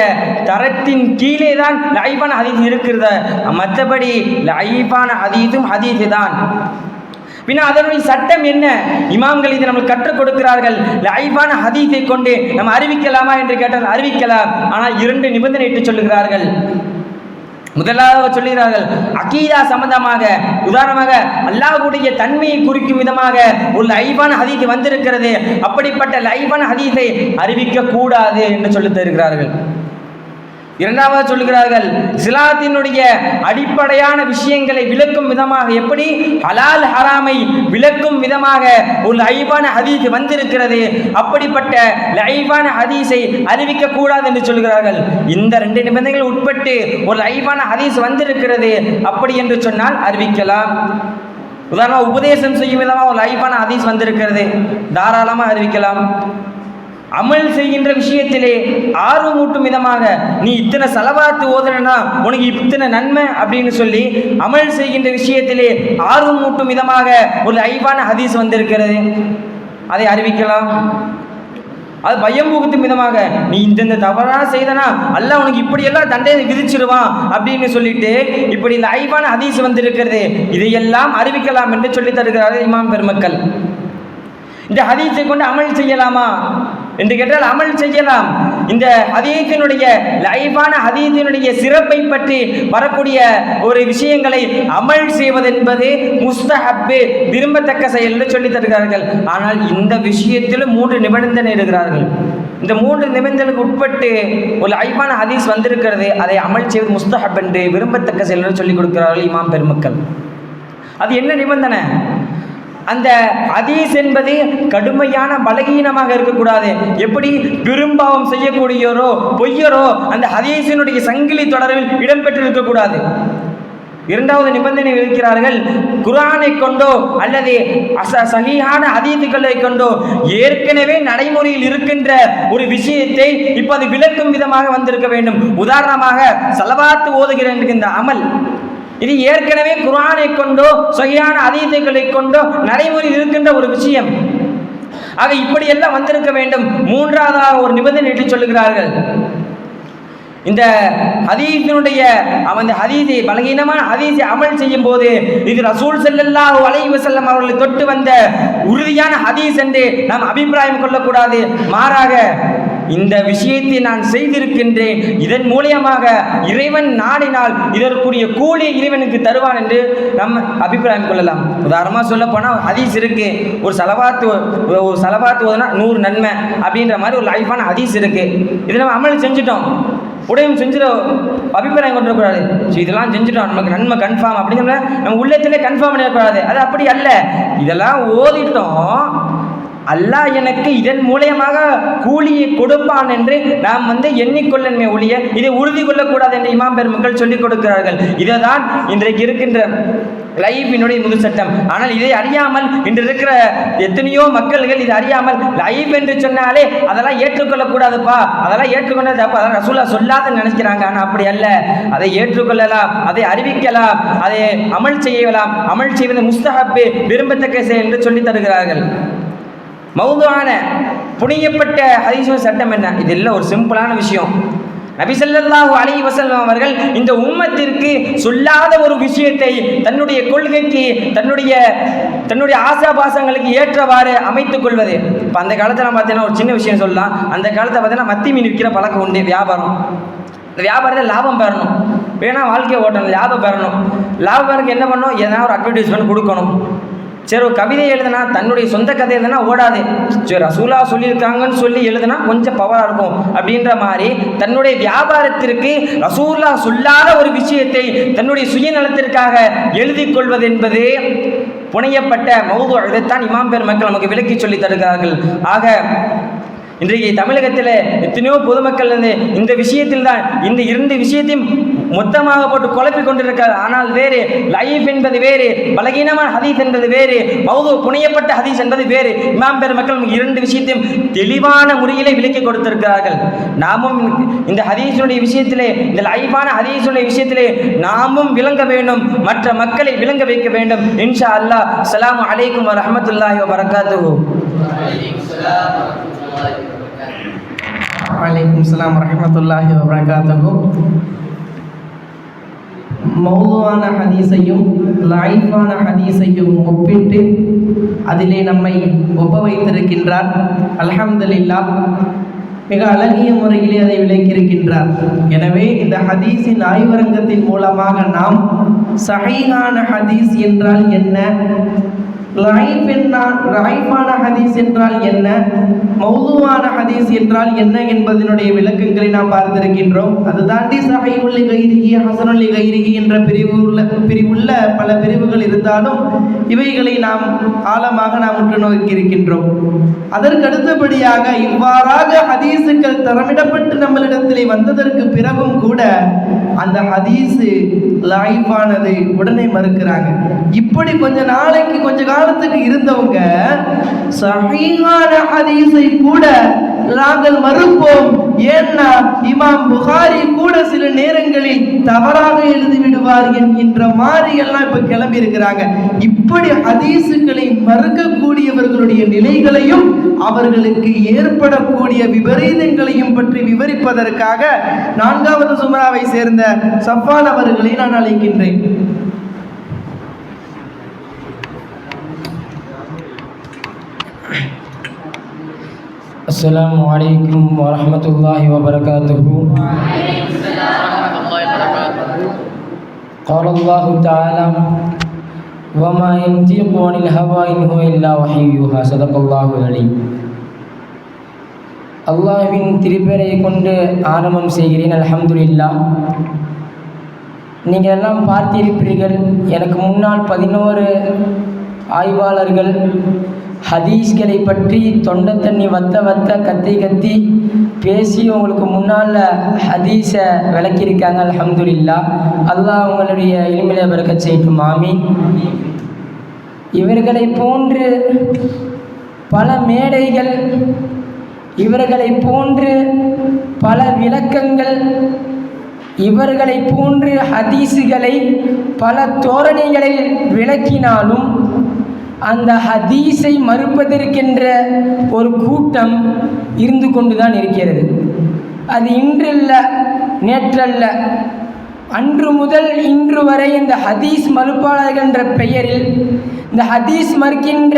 Speaker 7: தரத்தின் கீழே தான் லைஃபான ஹதீஸ் இருக்கிறது. மற்றபடி லைஃபான ஹதீஸும் ஹதீஸ் தான். பின்ன அதனுடைய சட்டம் என்ன? இமாம்கள் இதை நமக்கு கற்றுக் கொடுக்கிறார்கள். லைஃபான ஹதீஸை கொண்டு நம்ம அறிவிக்கலாமா என்று கேட்டால் அறிவிக்கலாம். ஆனால் 2 நிபந்தனை இட்டு சொல்லுகிறார்கள். முதலாவது சொல்லுகிறார்கள், அகீதா சம்பந்தமாக, உதாரணமாக அல்லாஹ்வுடைய தன்மையை குறிக்கும் விதமாக ஒரு லைஃபான ஹதீஸ் வந்திருக்கிறது, அப்படிப்பட்ட லைஃபான ஹதீஸை அறிவிக்க கூடாது என்று சொல்லி தருகிறார்கள். 2வது சொல்லுகிறார்கள், இஸ்லாத்தினுடைய அடிப்படையான விஷயங்களை விளக்கும் விதமாக, எப்படி ஹலால் ஹராமை விளக்கும் விதமாக ஒரு லைஃபான ஹதீஸ் வந்திருக்கிறது, அப்படிப்பட்ட லைஃபான ஹதீஸை அறிவிக்க கூடாது என்று சொல்கிறார்கள். இந்த 2 நிபந்தனைகள் உட்பட்டு ஒரு லைஃபான ஹதீஸ் வந்திருக்கிறது அப்படி என்று சொன்னால் அறிவிக்கலாம். உதாரணமாக உபதேசம் செய்யும் விதமாக ஒரு லைஃபான ஹதீஸ் வந்திருக்கிறது, தாராளமாக அறிவிக்கலாம். அமல் செய்கின்ற விஷயத்திலே ஆர்வமூட்டும் விதமாக நீ இத்தனை சலவாத்து ஓதுனா உனக்கு இத்தனை நன்மை அப்படின்னு சொல்லி அமல் செய்கின்ற விஷயத்திலே ஆர்வமூட்டும் விதமாக ஒரு லைஃபான ஹதீஸ் வந்திருக்கிறது, அதை அறிவிக்கலாம். அது பயம் புகுத்தும் விதமாக நீ இந்த தவறான செய்தனா அல்லாஹ் உனக்கு இப்படியெல்லாம் தண்டனை விதிச்சிருவான் அப்படின்னு சொல்லிட்டு இப்படி லைஃபான ஹதீஸ் வந்திருக்கிறது, இதையெல்லாம் அறிவிக்கலாம் என்று சொல்லி தருகிறார்கள் இமாம் பெருமக்கள். இந்த ஹதீஸை கொண்டு அமல் செய்யலாமா என்று கேட்டால் அமல் செய்யலாம். இந்த ஹதீஸினுடைய லைஃபான ஹதீஸினுடைய சிறப்பை பற்றி வரக்கூடிய ஒரு விஷயங்களை அமல் செய்வதென்பது முஸ்தஹப்பு, விரும்பத்தக்க செயல் என்று சொல்லி தருகிறார்கள். ஆனால் இந்த விஷயத்தில் 3 நிபந்தனை இருக்கிறார்கள். இந்த 3 நிபந்தனைக்கு உட்பட்டு ஒரு லைஃபான ஹதீஸ் வந்திருக்கிறது, அதை அமல் செய்வது முஸ்தஹப் என்று விரும்பத்தக்க செயல் என்று சொல்லிக் கொடுக்கிறார்கள் இமாம் பெருமக்கள். அது என்ன நிபந்தனை? அந்த ஹதீஸ் என்பது கடுமையான பலகீனமாக இருக்கக்கூடாது. எப்படி பெரும்பாவம் செய்யக்கூடியோரோ பொய்யரோ அந்த ஹதீஸினுடைய சங்கிலி தொடரில் இடம்பெற்று இருக்கக்கூடாது. 2வது நிபந்தனை இருக்கிறார்கள், குர்ஆனை கொண்டோ அல்லது சஹீஹான ஹதீஸுகளை கொண்டோ ஏற்கனவே நடைமுறையில் இருக்கின்ற ஒரு விஷயத்தை இப்போ அது விளக்கும் விதமாக வந்திருக்க வேண்டும். உதாரணமாக ஸலவாத் ஓதுகிற இந்த அமல், இது ஏற்கனவே குர்ஆனை கொண்டோ சஹீஹான ஹதீஸுகளை கொண்டோ நடைமுறையில் இருக்கின்ற ஒரு விஷயம். ஆக இப்படியெல்லாம் வந்திருக்க வேண்டும். 3வது ஒரு நிபந்தனை இட்டு சொல்லுகிறார்கள், இந்த ஹதீஸினுடைய அந்த ஹதீஸை பலகீனமான ஹதீஸை அமல் செய்யும் போது இது ரசூல் ஸல்லல்லாஹு அலைஹி வஸல்லம் அவர்களை தொட்டு வந்த உறுதியான ஹதீஸ் என்று நாம் அபிப்பிராயம் கொள்ளக்கூடாது. மாறாக இந்த விஷயத்தை நான் செய்திருக்கின்றேன், இதன் மூலியமாக இறைவன் நாடினால் இதற்குரிய கூலி இறைவனுக்கு தருவான் என்று நம்ம அபிப்பிராயம் கொள்ளலாம். உதாரணமாக சொல்ல போனால் ஹதீஸ் இருக்கு, ஒரு சலவாத்து ஓதுனா 100 நன்மை அப்படின்ற மாதிரி ஒரு லைஃபான ஹதீஸ் இருக்கு. இதை நம்ம அமல் செஞ்சுட்டோம், உடையும் செஞ்சிட அபிப்பிராயம் கொண்டுக்கூடாது. இதெல்லாம் செஞ்சுட்டோம் நமக்கு நன்மை கன்ஃபார்ம் அப்படிங்கிற நம்ம உள்ளத்திலே கன்ஃபார்ம் பண்ணிடக்கூடாது. அது அப்படி அல்ல. இதெல்லாம் ஓதிட்டோம், அல்லாஹ் எனக்கு இதன் மூலியமாக கூலியை கொடுப்பான் என்று நாம் எண்ணிக்கொள்ளன்மை ஒழிய இதை உறுதி கொள்ளக்கூடாது என்று இமாம் பெருமக்கள் சொல்லிக் கொடுக்கிறார்கள். இதுதான் இன்றைக்கு இருக்கின்ற லைஃபினுடைய முழு சட்டம். ஆனால் இதை அறியாமல் இன்று இருக்கிற எத்தனையோ மக்கள்கள் இதை அறியாமல் லைஃப் என்று சொன்னாலே அதெல்லாம் ஏற்றுக்கொள்ளக்கூடாதுப்பா, அதெல்லாம் ஏற்றுக்கொண்டது அப்போ அதெல்லாம் ரசூலா சொல்லாதுன்னு நினைக்கிறாங்க. ஆனால் அப்படி அல்ல. அதை ஏற்றுக்கொள்ளலாம், அதை அறிவிக்கலாம், அதை அமல் செய்யலாம். அமல் செய்வது முஸ்தஹப், விரும்பத்தக்க செயல் என்று சொல்லி தருகிறார்கள். மௌதுஆன புனியப்பட்ட ஹதீஸின் சட்டம் என்ன? இது இல்லை, ஒரு சிம்பிளான விஷயம். நபி ஸல்லல்லாஹு அலைஹி வஸல்லம் அவர்கள் இந்த உம்மத்திற்கு சொல்லாத ஒரு விஷயத்தை தன்னுடைய கொள்கைக்கு தன்னுடைய ஆசாபாசங்களுக்கு ஏற்றவாறு அமைத்துக் கொள்வது. இப்போ அந்த காலத்தில் பார்த்தீங்கன்னா ஒரு சின்ன விஷயம் சொல்லலாம். அந்த காலத்தில் பார்த்தீங்கன்னா மத்தி மீன் விற்கிற பழக்கம் உண்டு. வியாபாரம், இந்த வியாபாரத்தில் லாபம் பெறணும், வேணா வாழ்க்கையை ஓட்டணும், லாபம் பெறணும். லாபம் பெறக்கு என்ன பண்ணணும்? எதனா ஒரு அட்வர்டைஸ்மெண்ட் கொடுக்கணும். சரி, ஒரு கவிதை எழுதுனா, தன்னுடைய சொந்த கதை எழுதுனா ஓடாது. சரி, ரசூலா சொல்லியிருக்காங்கன்னு சொல்லி எழுதுனா கொஞ்சம் பவராக இருக்கும். அப்படின்ற மாதிரி தன்னுடைய வியாபாரத்திற்கு ரசூலா சொல்லாத ஒரு விஷயத்தை தன்னுடைய சுயநலத்திற்காக எழுதி கொள்வது என்பது புனையப்பட்ட மௌது. இதைத்தான் இமாம் பெருமக்கள் நமக்கு விளக்கி சொல்லி தருகிறார்கள். ஆக இன்றைக்கு தமிழகத்தில் எத்தனையோ பொதுமக்கள் இந்த விஷயத்தில் தான் இந்த இரண்டு விஷயத்தையும் மொத்தமாக போட்டு குழப்பிக் கொண்டிருக்கிறார். ஆனால் வேறு லைஃப் என்பது வேறு, பலகீனமான ஹதீஸ் என்பது வேறு, மௌது புனையப்பட்ட ஹதீஸ் என்பது வேறு. இமாம் பெருமக்கள் இரண்டு விஷயத்தையும் தெளிவான முறையிலே விளக்கி கொடுத்திருக்கிறார்கள். நாமும் இந்த ஹதீஸுடைய விஷயத்திலே, இந்த லைஃபான ஹதீஸுடைய விஷயத்திலே நாமும் விளங்க வேண்டும், மற்ற மக்களை விளங்க வைக்க வேண்டும். இன்ஷா அல்லாஹ். அஸ்ஸலாமு அலைக்கும் வரஹ்மத்துல்லாஹி வபரகாத்துஹு.
Speaker 2: வலைக்கும் ஸலாம் வரஹ்மத்துல்லாஹி வபரகாத்துஹு. மௌதுஆன ஹதீஸையும் லைஃபான ஹதீஸையும் ஒப்பிட்டு அதிலே நம்மை ஒப்ப வைத்திருக்கின்றார். அல்ஹம்துலில்லாஹ், மிக அழகிய முறையிலே அதை விளக்கியிருக்கின்றார். எனவே இந்த ஹதீஸின் ஆய்வரங்கத்தின் மூலமாக நாம் சஹீஹான ஹதீஸ் என்றால் என்ன, லைஃபான ஹதீஸ் என்றால் என்ன, மௌதுஆன ஹதீஸ் என்றால் என்ன என்பதனுடைய விளக்கங்களை நாம் பார்த்திருக்கின்றோம். அது தாண்டி சஹீஹுல் லிகைரிஹி, ஹஸனுல் லிகைரிஹி என்ற பிரிவுள்ள பல பிரிவுகள் இருந்தாலும் இவைகளை நாம் ஆழமாக உற்று நோக்கி இருக்கின்றோம். அதற்கு அடுத்தபடியாக இவ்வாறாக ஹதீஸுகள் தரமிடப்பட்டு நம்மளிடத்திலே வந்ததற்கு பிறகும் கூட அந்த ஹதீஸு லைஃபானது உடனே மறுக்கிறாங்க. இப்படி கொஞ்ச காலத்துக்கு இருந்தவங்க சஹீஹான ஹதீஸை கூட நாங்கள் மறுப்போம். ஏன்னா இமாம் புகாரி கூட சில நேரங்களில் தவறாக எழுதிவிடுவார் என்கின்ற மாதிரி எல்லாம் இப்ப கிளம்பி இருக்கிறாங்க. இப்படி ஹதீஸுகளை மறுக்கக்கூடியவர்களுடைய நிலைகளையும் அவர்களுக்கு ஏற்படக்கூடிய விபரீதங்களையும் பற்றி விவரிப்பதற்காக 4வது சுமராவை சேர்ந்த சஃபான் அவர்களை நான் அழைக்கின்றேன்.
Speaker 4: السلام عليكم ورحمة الله وبركاته. قال الله تعالى وما ينطق عن الهوى إن هو إلا وحي يوحى. صدق الله العليم. அல்லாஹ்வின் திருப்பெயரை கொண்டு ஆரம்பம் செய்கிறேன். அல்ஹம்துலில்லாஹ். நீங்கள் எல்லாம் பார்த்திருப்பீர்கள், எனக்கு முன்னால் 11 ஆய்வாளர்கள் ஹதீஸ்களை பற்றி தொண்டை தண்ணி வத்த கத்தி பேசி உங்களுக்கு முன்னால் ஹதீஸை விளக்கியிருக்காங்க. அல்ஹம்துலில்லாஹ். அல்லாஹ் உங்களுடைய இல்மிலே பரக்கத் செய்யட்டும். ஆமீன். இவர்களை போன்று பல மேடைகள், இவர்களை போன்று பல விளக்கங்கள், இவர்களை போன்று ஹதீஸுகளை பல தோரணைகளில் விளக்கினாலும் அந்த ஹதீஸை மறுப்பதற்கென்ற ஒரு கூட்டம் இருந்து கொண்டுதான் இருக்கிறது. அது இன்றல்ல, நேற்றல்ல, அன்று முதல் இன்று வரை இந்த ஹதீஸ் மறுப்பாளர்கள் என்ற பெயரில், இந்த ஹதீஸ் மறுக்கின்ற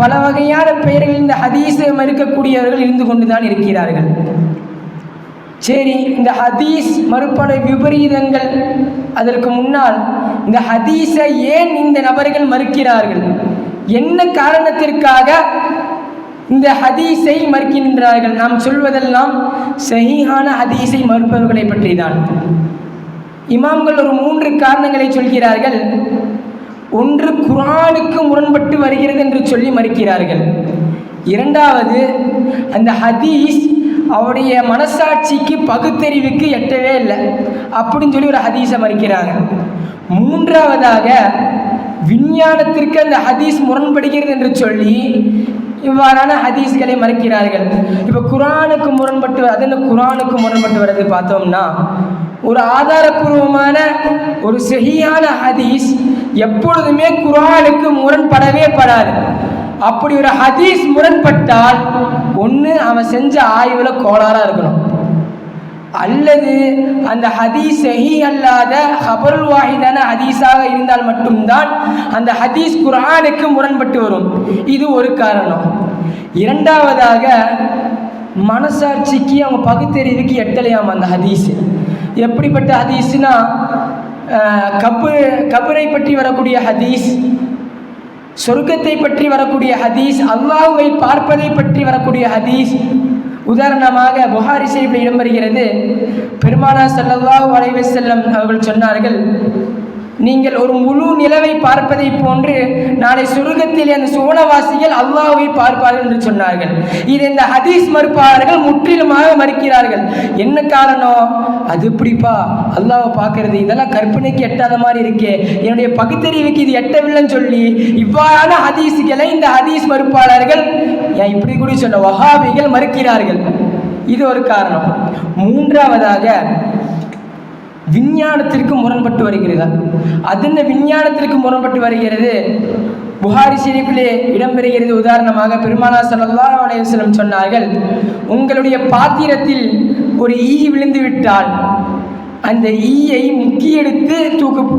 Speaker 4: பல வகையான பெயர்கள் இந்த ஹதீஸை மறுக்கக்கூடியவர்கள் இருந்து கொண்டுதான் இருக்கிறார்கள். சரி, இந்த ஹதீஸ் மறுப்பாளர் விபரீதங்கள், அதற்கு முன்னால் இந்த ஹதீஸை ஏன் இந்த நபர்கள் மறுக்கிறார்கள், என்ன காரணத்திற்காக இந்த ஹதீஸை மறுக்கின்றார்கள்? நாம் சொல்வதெல்லாம் சஹீஹான ஹதீஸை மறுப்பவர்களை பற்றி தான். இமாம்கள் ஒரு 3 காரணங்களை சொல்கிறார்கள். ஒன்று, குர்ஆனுக்கு முரண்பட்டு வருகிறது என்று சொல்லி மறுக்கிறார்கள். இரண்டாவது, அந்த ஹதீஸ் அவருடைய மனசாட்சிக்கு பகுத்தறிவுக்கு எட்டவே இல்லை அப்படின்னு சொல்லி ஒரு ஹதீஸை மறுக்கிறாங்க. மூன்றாவதாக, விஞ்ஞானத்திற்கு அந்த ஹதீஸ் முரண்படுகிறது என்று சொல்லி இவ்வாறான ஹதீஸ்களை மறுக்கிறார்கள். இப்போ குர்ஆனுக்கு முரண்பட்டு, அது என்ன குர்ஆனுக்கு முரண்பட்டு வர்றது பார்த்தோம்னா, ஒரு ஆதாரபூர்வமான ஒரு சஹீஹான ஹதீஸ் எப்பொழுதுமே குர்ஆனுக்கு முரண்படவே படாது. அப்படி ஒரு ஹதீஸ் முரண்பட்டால் ஒன்று அவன் செஞ்ச ஆய்வில் கோளாறாக இருக்கணும், அல்லது அந்த ஹதீஸ் சஹீஹ் அல்லாத ஹபருல் வாஹிதான ஹதீஸாக இருந்தால் மட்டும்தான் அந்த ஹதீஸ் குர்ஆனுக்கு முரண்பட்டு வரும். இது ஒரு காரணம். இரண்டாவதாக, மனசாட்சிக்கு அவங்க பகுத்தறிவுக்கு எட்டலையாம் அந்த ஹதீஸ். எப்படிப்பட்ட ஹதீஸ்னா, கபரை பற்றி வரக்கூடிய ஹதீஸ், சொர்க்கத்தை பற்றி வரக்கூடிய ஹதீஸ், அல்லாஹ்வை பார்ப்பதை பற்றி வரக்கூடிய ஹதீஸ். உதாரணமாக புகாரி ஷரீஃபில் இடம்பெறுகிறது, பெருமானார் ஸல்லல்லாஹு அலைஹி வஸல்லம் அவர்கள் சொன்னார்கள், நீங்கள் ஒரு முழு நிலவை பார்ப்பதை போன்று நாளை சொர்க்கத்தில் அந்த சுவனவாசிகள் அல்லாஹ்வை பார்ப்பார்கள் என்று சொன்னார்கள். இது இந்த ஹதீஸ் மறுப்பாளர்கள் முற்றிலுமாக மறுக்கிறார்கள். என்ன காரணம்? அது எப்படிப்பா அல்லாஹ்வை பார்க்கறது, இதெல்லாம் கற்பனைக்கு எட்டாத மாதிரி இருக்கே, என்னுடைய பகுத்தறிவுக்கு இது எட்டவில்லைன்னு சொல்லி இவ்வாறான ஹதீஸ்களை இந்த ஹதீஸ் மறுப்பாளர்கள், ஏன் இப்படி கூட சொன்ன வஹாபிகள் மறுக்கிறார்கள். இது ஒரு காரணம். மூன்றாவதாக, விஞ்ஞானத்திற்கு முரண்பட்டு வருகிறது. அது என்ன விஞ்ஞானத்திற்கு முரண்பட்டு வருகிறது? புகாரி ஷரீஃபிலே இடம்பெறுகிறது. உதாரணமாக பெருமானார் ஸல்லல்லாஹு அலைஹி வஸல்லம் சொன்னார்கள், உங்களுடைய பாத்திரத்தில் ஒரு ஈ விழுந்து விட்டால் அந்த ஈயை முக்கி எடுத்து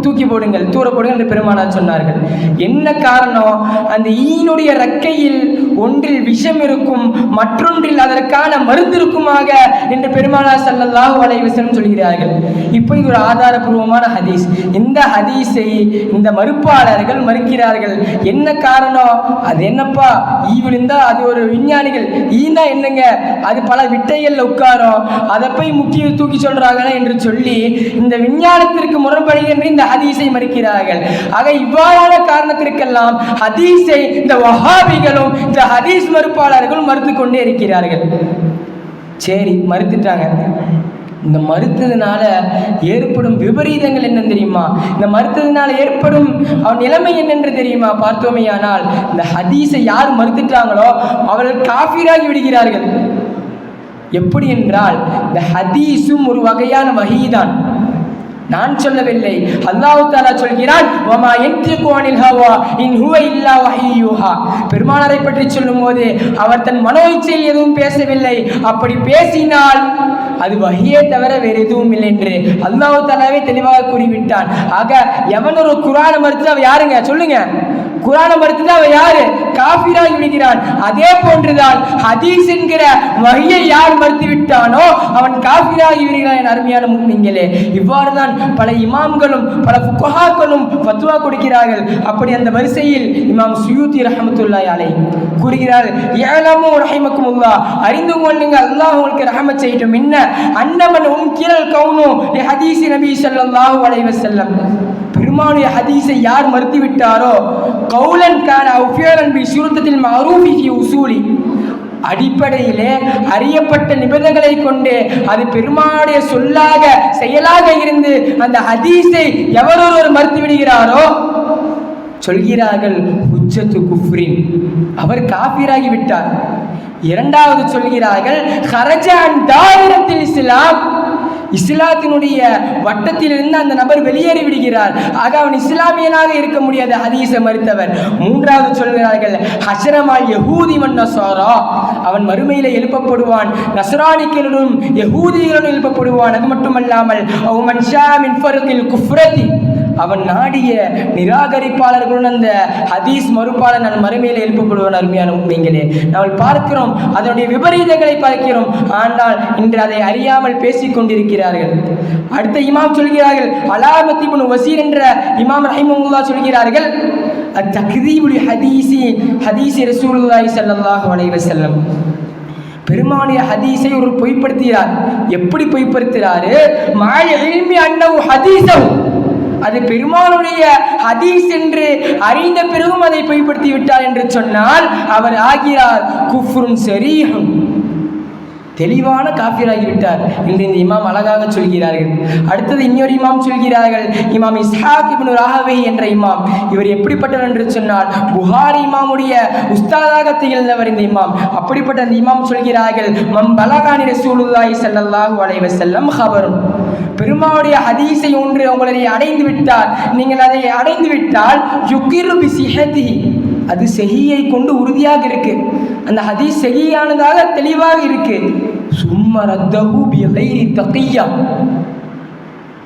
Speaker 4: தூக்கி போடுங்கள், தூர போடுங்கள் என்று பெருமானார் சொன்னார்கள். என்ன காரணம்? அந்த ஈயினுடைய ரெக்கையில் ஒன்றில் விஷம் இருக்கும், மற்றொன்றில் அதற்கான மருந்து இருக்குமாக என்று பெருமானார் ஸல்லல்லாஹு அலைஹி வஸல்லம் சொல்கிறார்கள். இப்போ இது ஒரு ஆதாரபூர்வமான ஹதீஸ். இந்த ஹதீஸை இந்த மறுப்பாளர்கள் மறுக்கிறார்கள். என்ன காரணம்? அது என்னப்பா, ஈ விழுந்தா அது ஒரு விஞ்ஞானிகள், ஈனா என்னங்க, அது பல விட்டைகள்ல உட்காரும், அதை போய் முக்கிய தூக்கி சொல்றாங்களே என்று சொல்லி இந்த விஞ்ஞானத்திற்கு முரண்படுகின்ற இந்த ஹதீஸை மறுக்கிறார்கள். ஆக இவ்வாறான காரணத்திற்கெல்லாம் ஹதீஸை இந்த வஹாபிகளும் இந்த ஹதீஸ் மறுப்பாளர்களும் மறுத்து கொண்டே இருக்கிறார்கள். சரி, மறுத்துட்டாங்க. இந்த மறுத்ததுனால ஏற்படும் விபரீதங்கள் என்ன தெரியுமா? இந்த மறுத்ததுனால ஏற்படும் அவன் நிலைமை என்னென்று தெரியுமா? பார்த்தோமேயானால், இந்த ஹதீஸை யார் மறுத்துட்டாங்களோ அவர்கள் காஃபிராகி விடுகிறார்கள். எப்படி என்றால், இந்த ஹதீஸும் ஒரு வகையான வஹீதான், நான் சொல்லவில்லை, அல்லாஹ் தஆலா சொல்கிறான், வமா யன்திகு அனில் ஹவா இன் ஹுவ இல்லா வஹீயுஹா. பெருமானாரை பற்றி சொல்லும்போது அவர் தன் மனோ இச்சையில் எதுவும் பேசவில்லை, அப்படி பேசினால் அது வஹியே தவிர வேறு எதுவும் இல்லை என்று அல்லாஹ் தஆலாவே தெளிவாக கூறிவிட்டான். ஆக எவன் ஒரு குர்ஆனை மறுத்து அவன் யாருங்க சொல்லுங்க? குர்ஆனை மறுத்து அவன் யாரு? காஃபிராகி விடுகிறான். அதே போன்றுதான் ஹதீஸ் என்கிற வஹியை யார் மறுத்து விட்டானோ அவன் காஃபிராகி விடுகிறான். அருமையான முஃமின்களே, இவ்வாறு தான் பல இமாம்களும் பல ஃபுகஹாக்களும் ஃபத்வா கொடுக்கிறார்கள். அப்படி அந்த வரிசையில் இமாம் சுயூத்தி ரஹ்மத்துல்லாஹி அலைஹி கூறுகிறார்கள், யஅலமு ரஹிமக்குமுல்லாஹ், அறிந்து கொள்ளுங்கள், அல்லாஹ் உங்களுக்கு ரஹமத் செய்யட்டும், என்ன அன்னமன் உம்கிரல் கௌனு லி ஹதீஸ் நபி ஸல்லல்லாஹு அலைஹி வஸல்லம், பெருமானுடைய ஹதீஸை யார் மறுத்து விட்டாரோ, கௌலன் கான அவ் ஃபியலன் பி ஷுருத்தத்தில் மஅரூஃபி ஃபி உசூலி, அடிப்படையிலே அறியப்பட்ட நிபந்தனைகளை கொண்டு அது பெருமானுடைய சொல்லாக செயலாக இருந்து அந்த ஹதீஸை எவரொருவர் மறுத்து விடுகிறாரோ சொல்கிறார்கள் ஹுஜ்ஜத்து குஃப்ரின், அவர் காஃபிராகி விட்டார். இரண்டாவது சொல்கிறார்கள் ஹரஜான் தாயிரத்தில் இஸ்லாம், இஸ்லாத்தினுடைய வட்டத்திலிருந்து அந்த நபர் வெளியேறி விடுகிறார். ஆக அவன் இஸ்லாமியனாக இருக்க முடியாத ஹதீஸை மறுத்தவர். மூன்றாவது சொல்கிறார்கள் ஹஷரமால் யஹூதி வன் நஸாரா, அவன் மறுமையில எழுப்பப்படுவான், நஸ்ரானிகளுடன் யஹூதிகளுடன் எழுப்பப்படுவான். அது மட்டுமல்லாமல் அவன் ஷா மின் ஃபர்கில் குஃப்ரதி, அவன் நாடிய நிராகரிப்பாளர்களுடன் அந்த ஹதீஸ் மறுப்பாளர் நான் மறுமையில் எழுப்பப்படுவான். அருமையான உண்மைகளே, நாம் பார்க்கிறோம் அதனுடைய விபரீதங்களை பார்க்கிறோம், ஆனால் இன்று அதை அறியாமல் பேசிக் கொண்டிருக்கிறார்கள். அடுத்த இமாம் சொல்கிறார்கள், அலாமத் இப்னு வசீர் என்ற இமாம் ரஹிமஹுல்லாஹ் சொல்கிறார்கள், அத்தக்தீபுல் ஹதீஸி ரசூலுல்லாஹி ஸல்லல்லாஹு அலைஹி வஸல்லம், பெருமானுடைய ஹதீஸை ஒரு பொய்ப்படுத்துகிறார். எப்படி பொய்ப்படுத்துகிறாரு? மாய இல்மி அன்னஹு ஹதீஸஹு, அது பெருமானுடைய ஹதீஸ் என்று அறிந்த பிறகும் அதை பொய்ப்படுத்தி விட்டார் என்று சொன்னால் அவர் ஆகிறார் குஃப்ருன் ஸரீஹுன், தெளிவான காஃபிராகிவிட்டார் என்று இந்த இமாம் அழகாக சொல்கிறார்கள். அடுத்தது இன்னொரு இமாம் சொல்கிறார்கள், இமாம் இஸ்ஹாக் இப்னு ராஹவே என்ற இமாம். இவர் எப்படிப்பட்டவர் என்று சொன்னால் புகாரி இமாமுடைய உஸ்தாதாக திகழ்ந்தவர் இந்த இமாம். அப்படிப்பட்ட அந்த இமாம் சொல்கிறார்கள், மம் பலகானி ரசூலுல்லாஹி ஸல்லல்லாஹு அலைஹி வஸல்லம் ஹபரும், பெருமானுடைய ஹதீஸை ஒன்று உங்களை அடைந்து விட்டால், நீங்கள் அதை அடைந்து விட்டால் யுகிரு பி சிஹதிஹி, அது செஹியை கொண்டு உறுதியாக இருக்கு, அந்த ஹதீஸ் செஹியானதாக தெளிவாக இருக்கு. சும்ம ரத்தஹு பி கைரி தகிய்யா,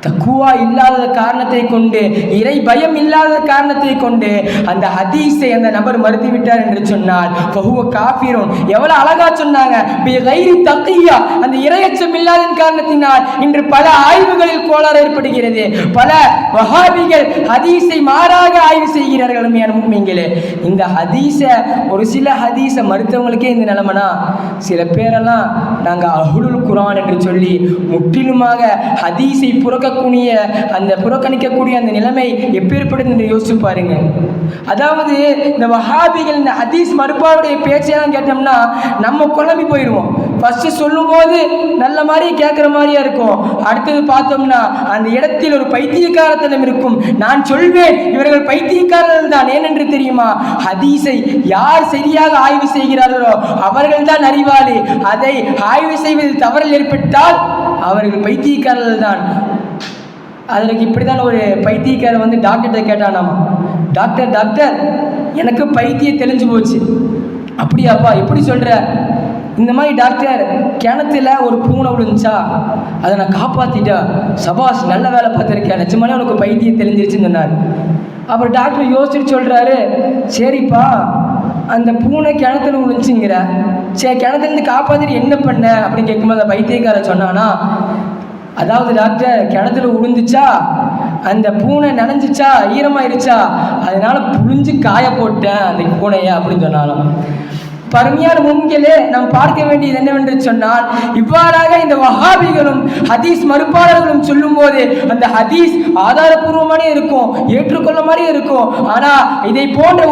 Speaker 4: தக்குவா இல்லாத காரணத்தை கொண்டு, இறை பயம் இல்லாத காரணத்தை கொண்டு அந்த ஹதீஸை அந்த நபர் மறுத்துவிட்டார் என்று சொன்னால் ஃபஹுவ காஃபிருன். எவ்வளவு அழகா சொன்னாங்க, பி கைரி தகிய்யா, அந்த இறையச்சம் இல்லாத காரணத்தினால் இன்று பல ஆய்வுகளில் கோளாறு ஏற்படுகிறது. பல வஹாபிகள் ஹதீஸை மாறாக ஆய்வு செய்கிறார்கள். முஃமின்களே, இந்த ஹதீஸை ஒரு சில ஹதீஸை மறுத்தவங்களுக்கே இந்த நிலைமைனா, சில பேரெல்லாம் நாங்கள் அஹ்லுல் குர்ஆன் என்று சொல்லி முற்றிலுமாக ஹதீஸை புறக்கணிக்கக்கூடிய அந்த நிலைமை எப்பேற்பட்டது என்று யோசிச்சு பாருங்க. அதாவது இந்த வஹாபிகள் இந்த ஹதீஸ் மறுப்பாருடைய பேச்செல்லாம் கேட்டோம்னா நம்ம குழம்பி போயிடுவோம். ஃபர்ஸ்ட் சொல்லும் போது நல்ல மாதிரி கேட்குற மாதிரியா இருக்கும், அடுத்தது பார்த்தோம்னா அந்த இடத்தில் ஒரு பைத்தியக்காரத்தனம் இருக்கும். நான் சொல்வேன் இவர்கள் பைத்தியக்காரர்கள் தான். ஏனென்று தெரியுமா, ஹதீஸை யார் சரியாக ஆய்வு செய்கிறார்களோ அவர்கள் தான் அறிவாளி. அதை ஆய்வு செய்வதில் தவறல் ஏற்பட்டால் அவர்கள் பைத்தியக்காரர்கள் தான். அதற்கு இப்படிதான் ஒரு பைத்தியக்காரர் வந்து டாக்டர்கிட்ட கேட்டானாமா, டாக்டர் டாக்டர் எனக்கு பைத்தியம் தெளிஞ்சு போச்சு. அப்படியாப்பா, எப்படி சொல்ற? இந்த மாதிரி டாக்டர், கிணத்துல ஒரு பூனை விழுந்துச்சா, அதை நான் காப்பாத்திட்டேன், சபாஷ் நல்ல வேலை பார்த்துருக்கேன், நிஜமானே உனக்கு பைத்தியம் தெளிஞ்சிருச்சுன்னு சொன்னார். அப்புறம் டாக்டர் யோசிச்சுட்டு சொல்றாரு, சரிப்பா அந்த பூனை கிணத்துல விழுந்துச்சுங்கிற, சரி கிணத்துலேருந்து காப்பாத்திட்டு என்ன பண்ண அப்படின்னு கேட்கும்போது அந்த பைத்தியக்கார சொன்னானா, அதாவது டாக்டர் கிணத்துல விழுந்துச்சா, அந்த பூனை நனைஞ்சிச்சா, ஈரமாயிருச்சா, அதனால புழிஞ்சு காய போட்டேன் அந்த பூனையை அப்படின்னு சொன்னாலும். பருமையான முன்களே நாம் பார்க்க வேண்டியது என்னவென்று சொன்னால், இவ்வாறாக இந்த வஹாபிகளும் ஹதீஸ் மறுப்பாளர்களும் சொல்லும் போது அந்த ஹதீஸ் ஆதாரபூர்வமான இருக்கும், ஏற்றுக்கொள்ள மாதிரி இருக்கும். ஆனா இதை போன்ற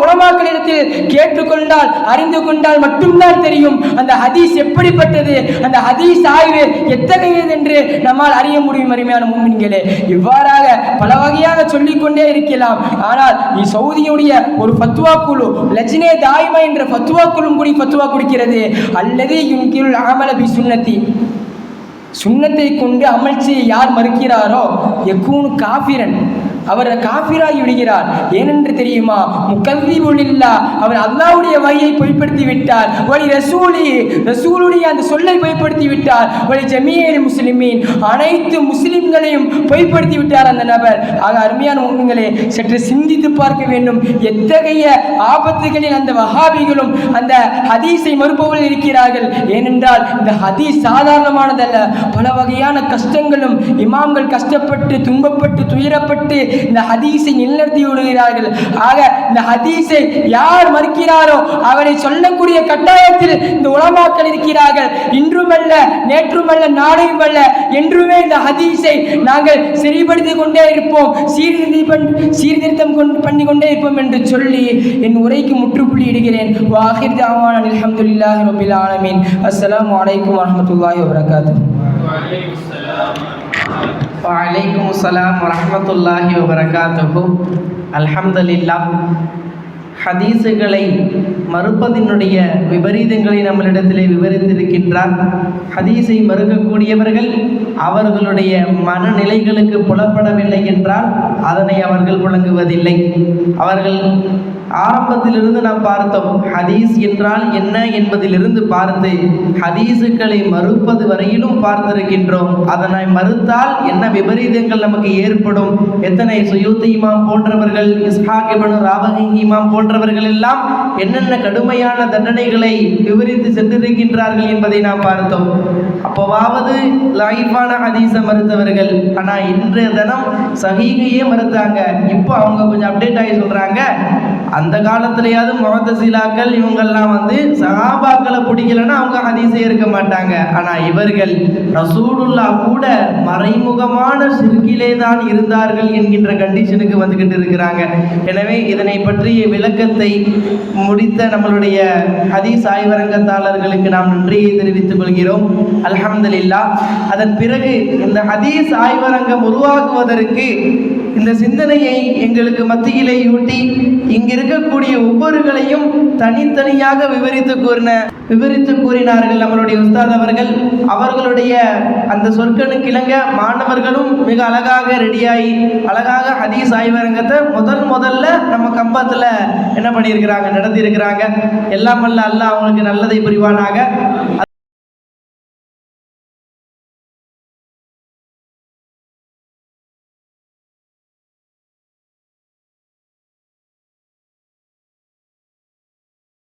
Speaker 4: உலமாக்களிடத்தில் கேட்டுக்கொண்டால் அறிந்து கொண்டால் மட்டும்தான் தெரியும் அந்த ஹதீஸ் எப்படிப்பட்டது, அந்த ஹதீஸ் ஆய்வு எத்தகையது என்று நம்மால் அறிய முடியும். அருமையான முஃமின்களே, இவ்வாறாக பல வகையாக சொல்லிக்கொண்டே இருக்கலாம். ஆனால் சவுதியுடைய ஒரு ஃபத்வா குழு, லஜ்னே தாயிமா என்ற ஃபத்வா குழுவும் கூடி ஃபத்வா கொடுக்கிறது, அல்லது யுன்கிருல் அமல பி சுன்னதி, சுன்னத்தை கொண்டு அமல் செய்ய யார் மறுக்கிறாரோ யகூனு காஃபிரன், அவர் காஃபிராகி விடுகிறார். ஏனென்று தெரியுமா, முகல்லிபுலில்லா, அவர் அல்லாஹ்வுடைய வஹியை பொய்ப்படுத்தி விட்டார், வலி ரசூலுடைய அந்த சொல்லை பொய்ப்படுத்தி விட்டார், வலி ஜமீஇல் முஸ்லிமீன், அனைத்து முஸ்லிம்களையும் பொய்ப்படுத்தி விட்டார் அந்த நபர். ஆக அருமையான முஃமின்களே, சற்று சிந்தித்து பார்க்க வேண்டும், எத்தகைய ஆபத்துகளில் அந்த வஹாபிகளும் அந்த ஹதீஸை மறுப்பவர்கள் இருக்கிறார்கள். ஏனென்றால் இந்த ஹதீஸ் சாதாரணமானதல்ல, பல வகையான கஷ்டங்களும் இமாம்கள் கஷ்டப்பட்டு துன்பப்பட்டு துயரப்பட்டு இந்த ஹதீஸை நிலைநிறுத்தி விடுகிறார்கள். ஆக இந்த ஹதீஸை யார் மறுக்கிறாரோ அவரை சொல்லக்கூடிய கட்டாயத்தில் இந்த உலமாக்கள் இருக்கிறார்கள். இன்றுமல்ல நேற்றுமல்ல நாளையுமல்ல என்றுமே இந்த ஹதீஸை நாங்கள் சரிபடுத்திக் கொண்டே இருப்போம், சீர்திருத்தம் பண்ணி கொண்டே இருப்போம் என்று சொல்லி என் உரைக்கு முற்றுப்புள்ளி இடுகிறேன். வாஹிர் தஅவானா அல்ஹம்துலில்லாஹி ரப்பில் ஆலமீன். அஸ்ஸலாமு அலைக்கும் வரஹ்மத்துல்லாஹி வபரகாத்துஹு.
Speaker 2: வலைக்கும் அஸ்ஸலாம் வரஹ்மத்துல்லாஹி வபரகாத்துஹு. அல்ஹம்துலில்லாஹ். ஹதீஸுகளை மறுப்பதினுடைய விபரீதங்களை நம்மளிடத்திலே விவரித்திருக்கின்றார். ஹதீஸை மறுக்கக்கூடியவர்கள் அவர்களுடைய மனநிலைகளுக்கு புலப்படவில்லை என்றால் அதனை அவர்கள் விளங்குவதில்லை. அவர்கள் ஆரம்பத்திலிருந்து நாம் பார்த்தோம், ஹதீஸ் என்றால் என்ன என்பதிலிருந்து பார்த்து ஹதீஸுகளை மறுப்பது வரையிலும் பார்த்திருக்கின்றோம். அதனை மறுத்தால் என்ன விபரீதங்கள் நமக்கு ஏற்படும், எத்தனை சுயூத்தி இமாம் போன்றவர்கள், இஸ்ஹாக் இப்னு ராவஹி இமாம் போன்றவர்கள் எல்லாம் என்னென்ன கடுமையான தண்டனைகளை விவரித்து சென்றிருக்கின்றார்கள் என்பதை நாம் பார்த்தோம். அப்போவாவது லைஃபான ஹதீஸை மறுத்தவர்கள், ஆனால் இன்றைய தினம் சஹீஹையே மறுத்தாங்க. இப்போ அவங்க கொஞ்சம் அப்டேட் ஆகி சொல்றாங்க அந்த காலத்திலேயாவது முஅத்தஸிலாக்கள் இவங்கெல்லாம் வந்து சஹாபாக்களை பிடிக்கலன்னா அவங்க ஹதீஸே இருக்க மாட்டாங்க. ஆனால் இவர்கள் ரசூலுல்லாஹ் கூட மறைமுகமான ஷிர்கிலே தான் இருந்தார்கள் என்கின்ற கண்டிஷனுக்கு வந்துகிட்டு இருக்கிறாங்க. எனவே இதனை பற்றிய விளக்கத்தை முடித்த நம்மளுடைய ஹதீஸ் ஆய்வரங்கத்தாளர்களுக்கு நாம் நன்றியை தெரிவித்துக் கொள்கிறோம். அல்ஹம்துலில்லாஹ். அதன் பிறகு இந்த ஹதீஸ் ஆய்வரங்கம் உருவாக்குவதற்கு இந்த சிந்தனையை எங்களுக்கு மத்தியிலே ஊட்டி இங்கு இருக்கக்கூடிய ஒவ்வொருகளையும் தனித்தனியாக விவரித்து கூறினார்கள் நம்மளுடைய உஸ்தாத் அவர்கள். அவர்களுடைய அந்த சொற்களுக்கிணங்க மாணவர்களும் மிக அழகாக ரெடியாகி அழகாக ஹதீஸ் ஆய்வரங்கத்தை முதல்ல நம்ம கம்பத்தில் என்ன பண்ணியிருக்கிறாங்க, நடத்தி இருக்கிறாங்க. எல்லாம் வல்ல அல்லாஹ் அவங்களுக்கு நல்லதை புரிவானாக.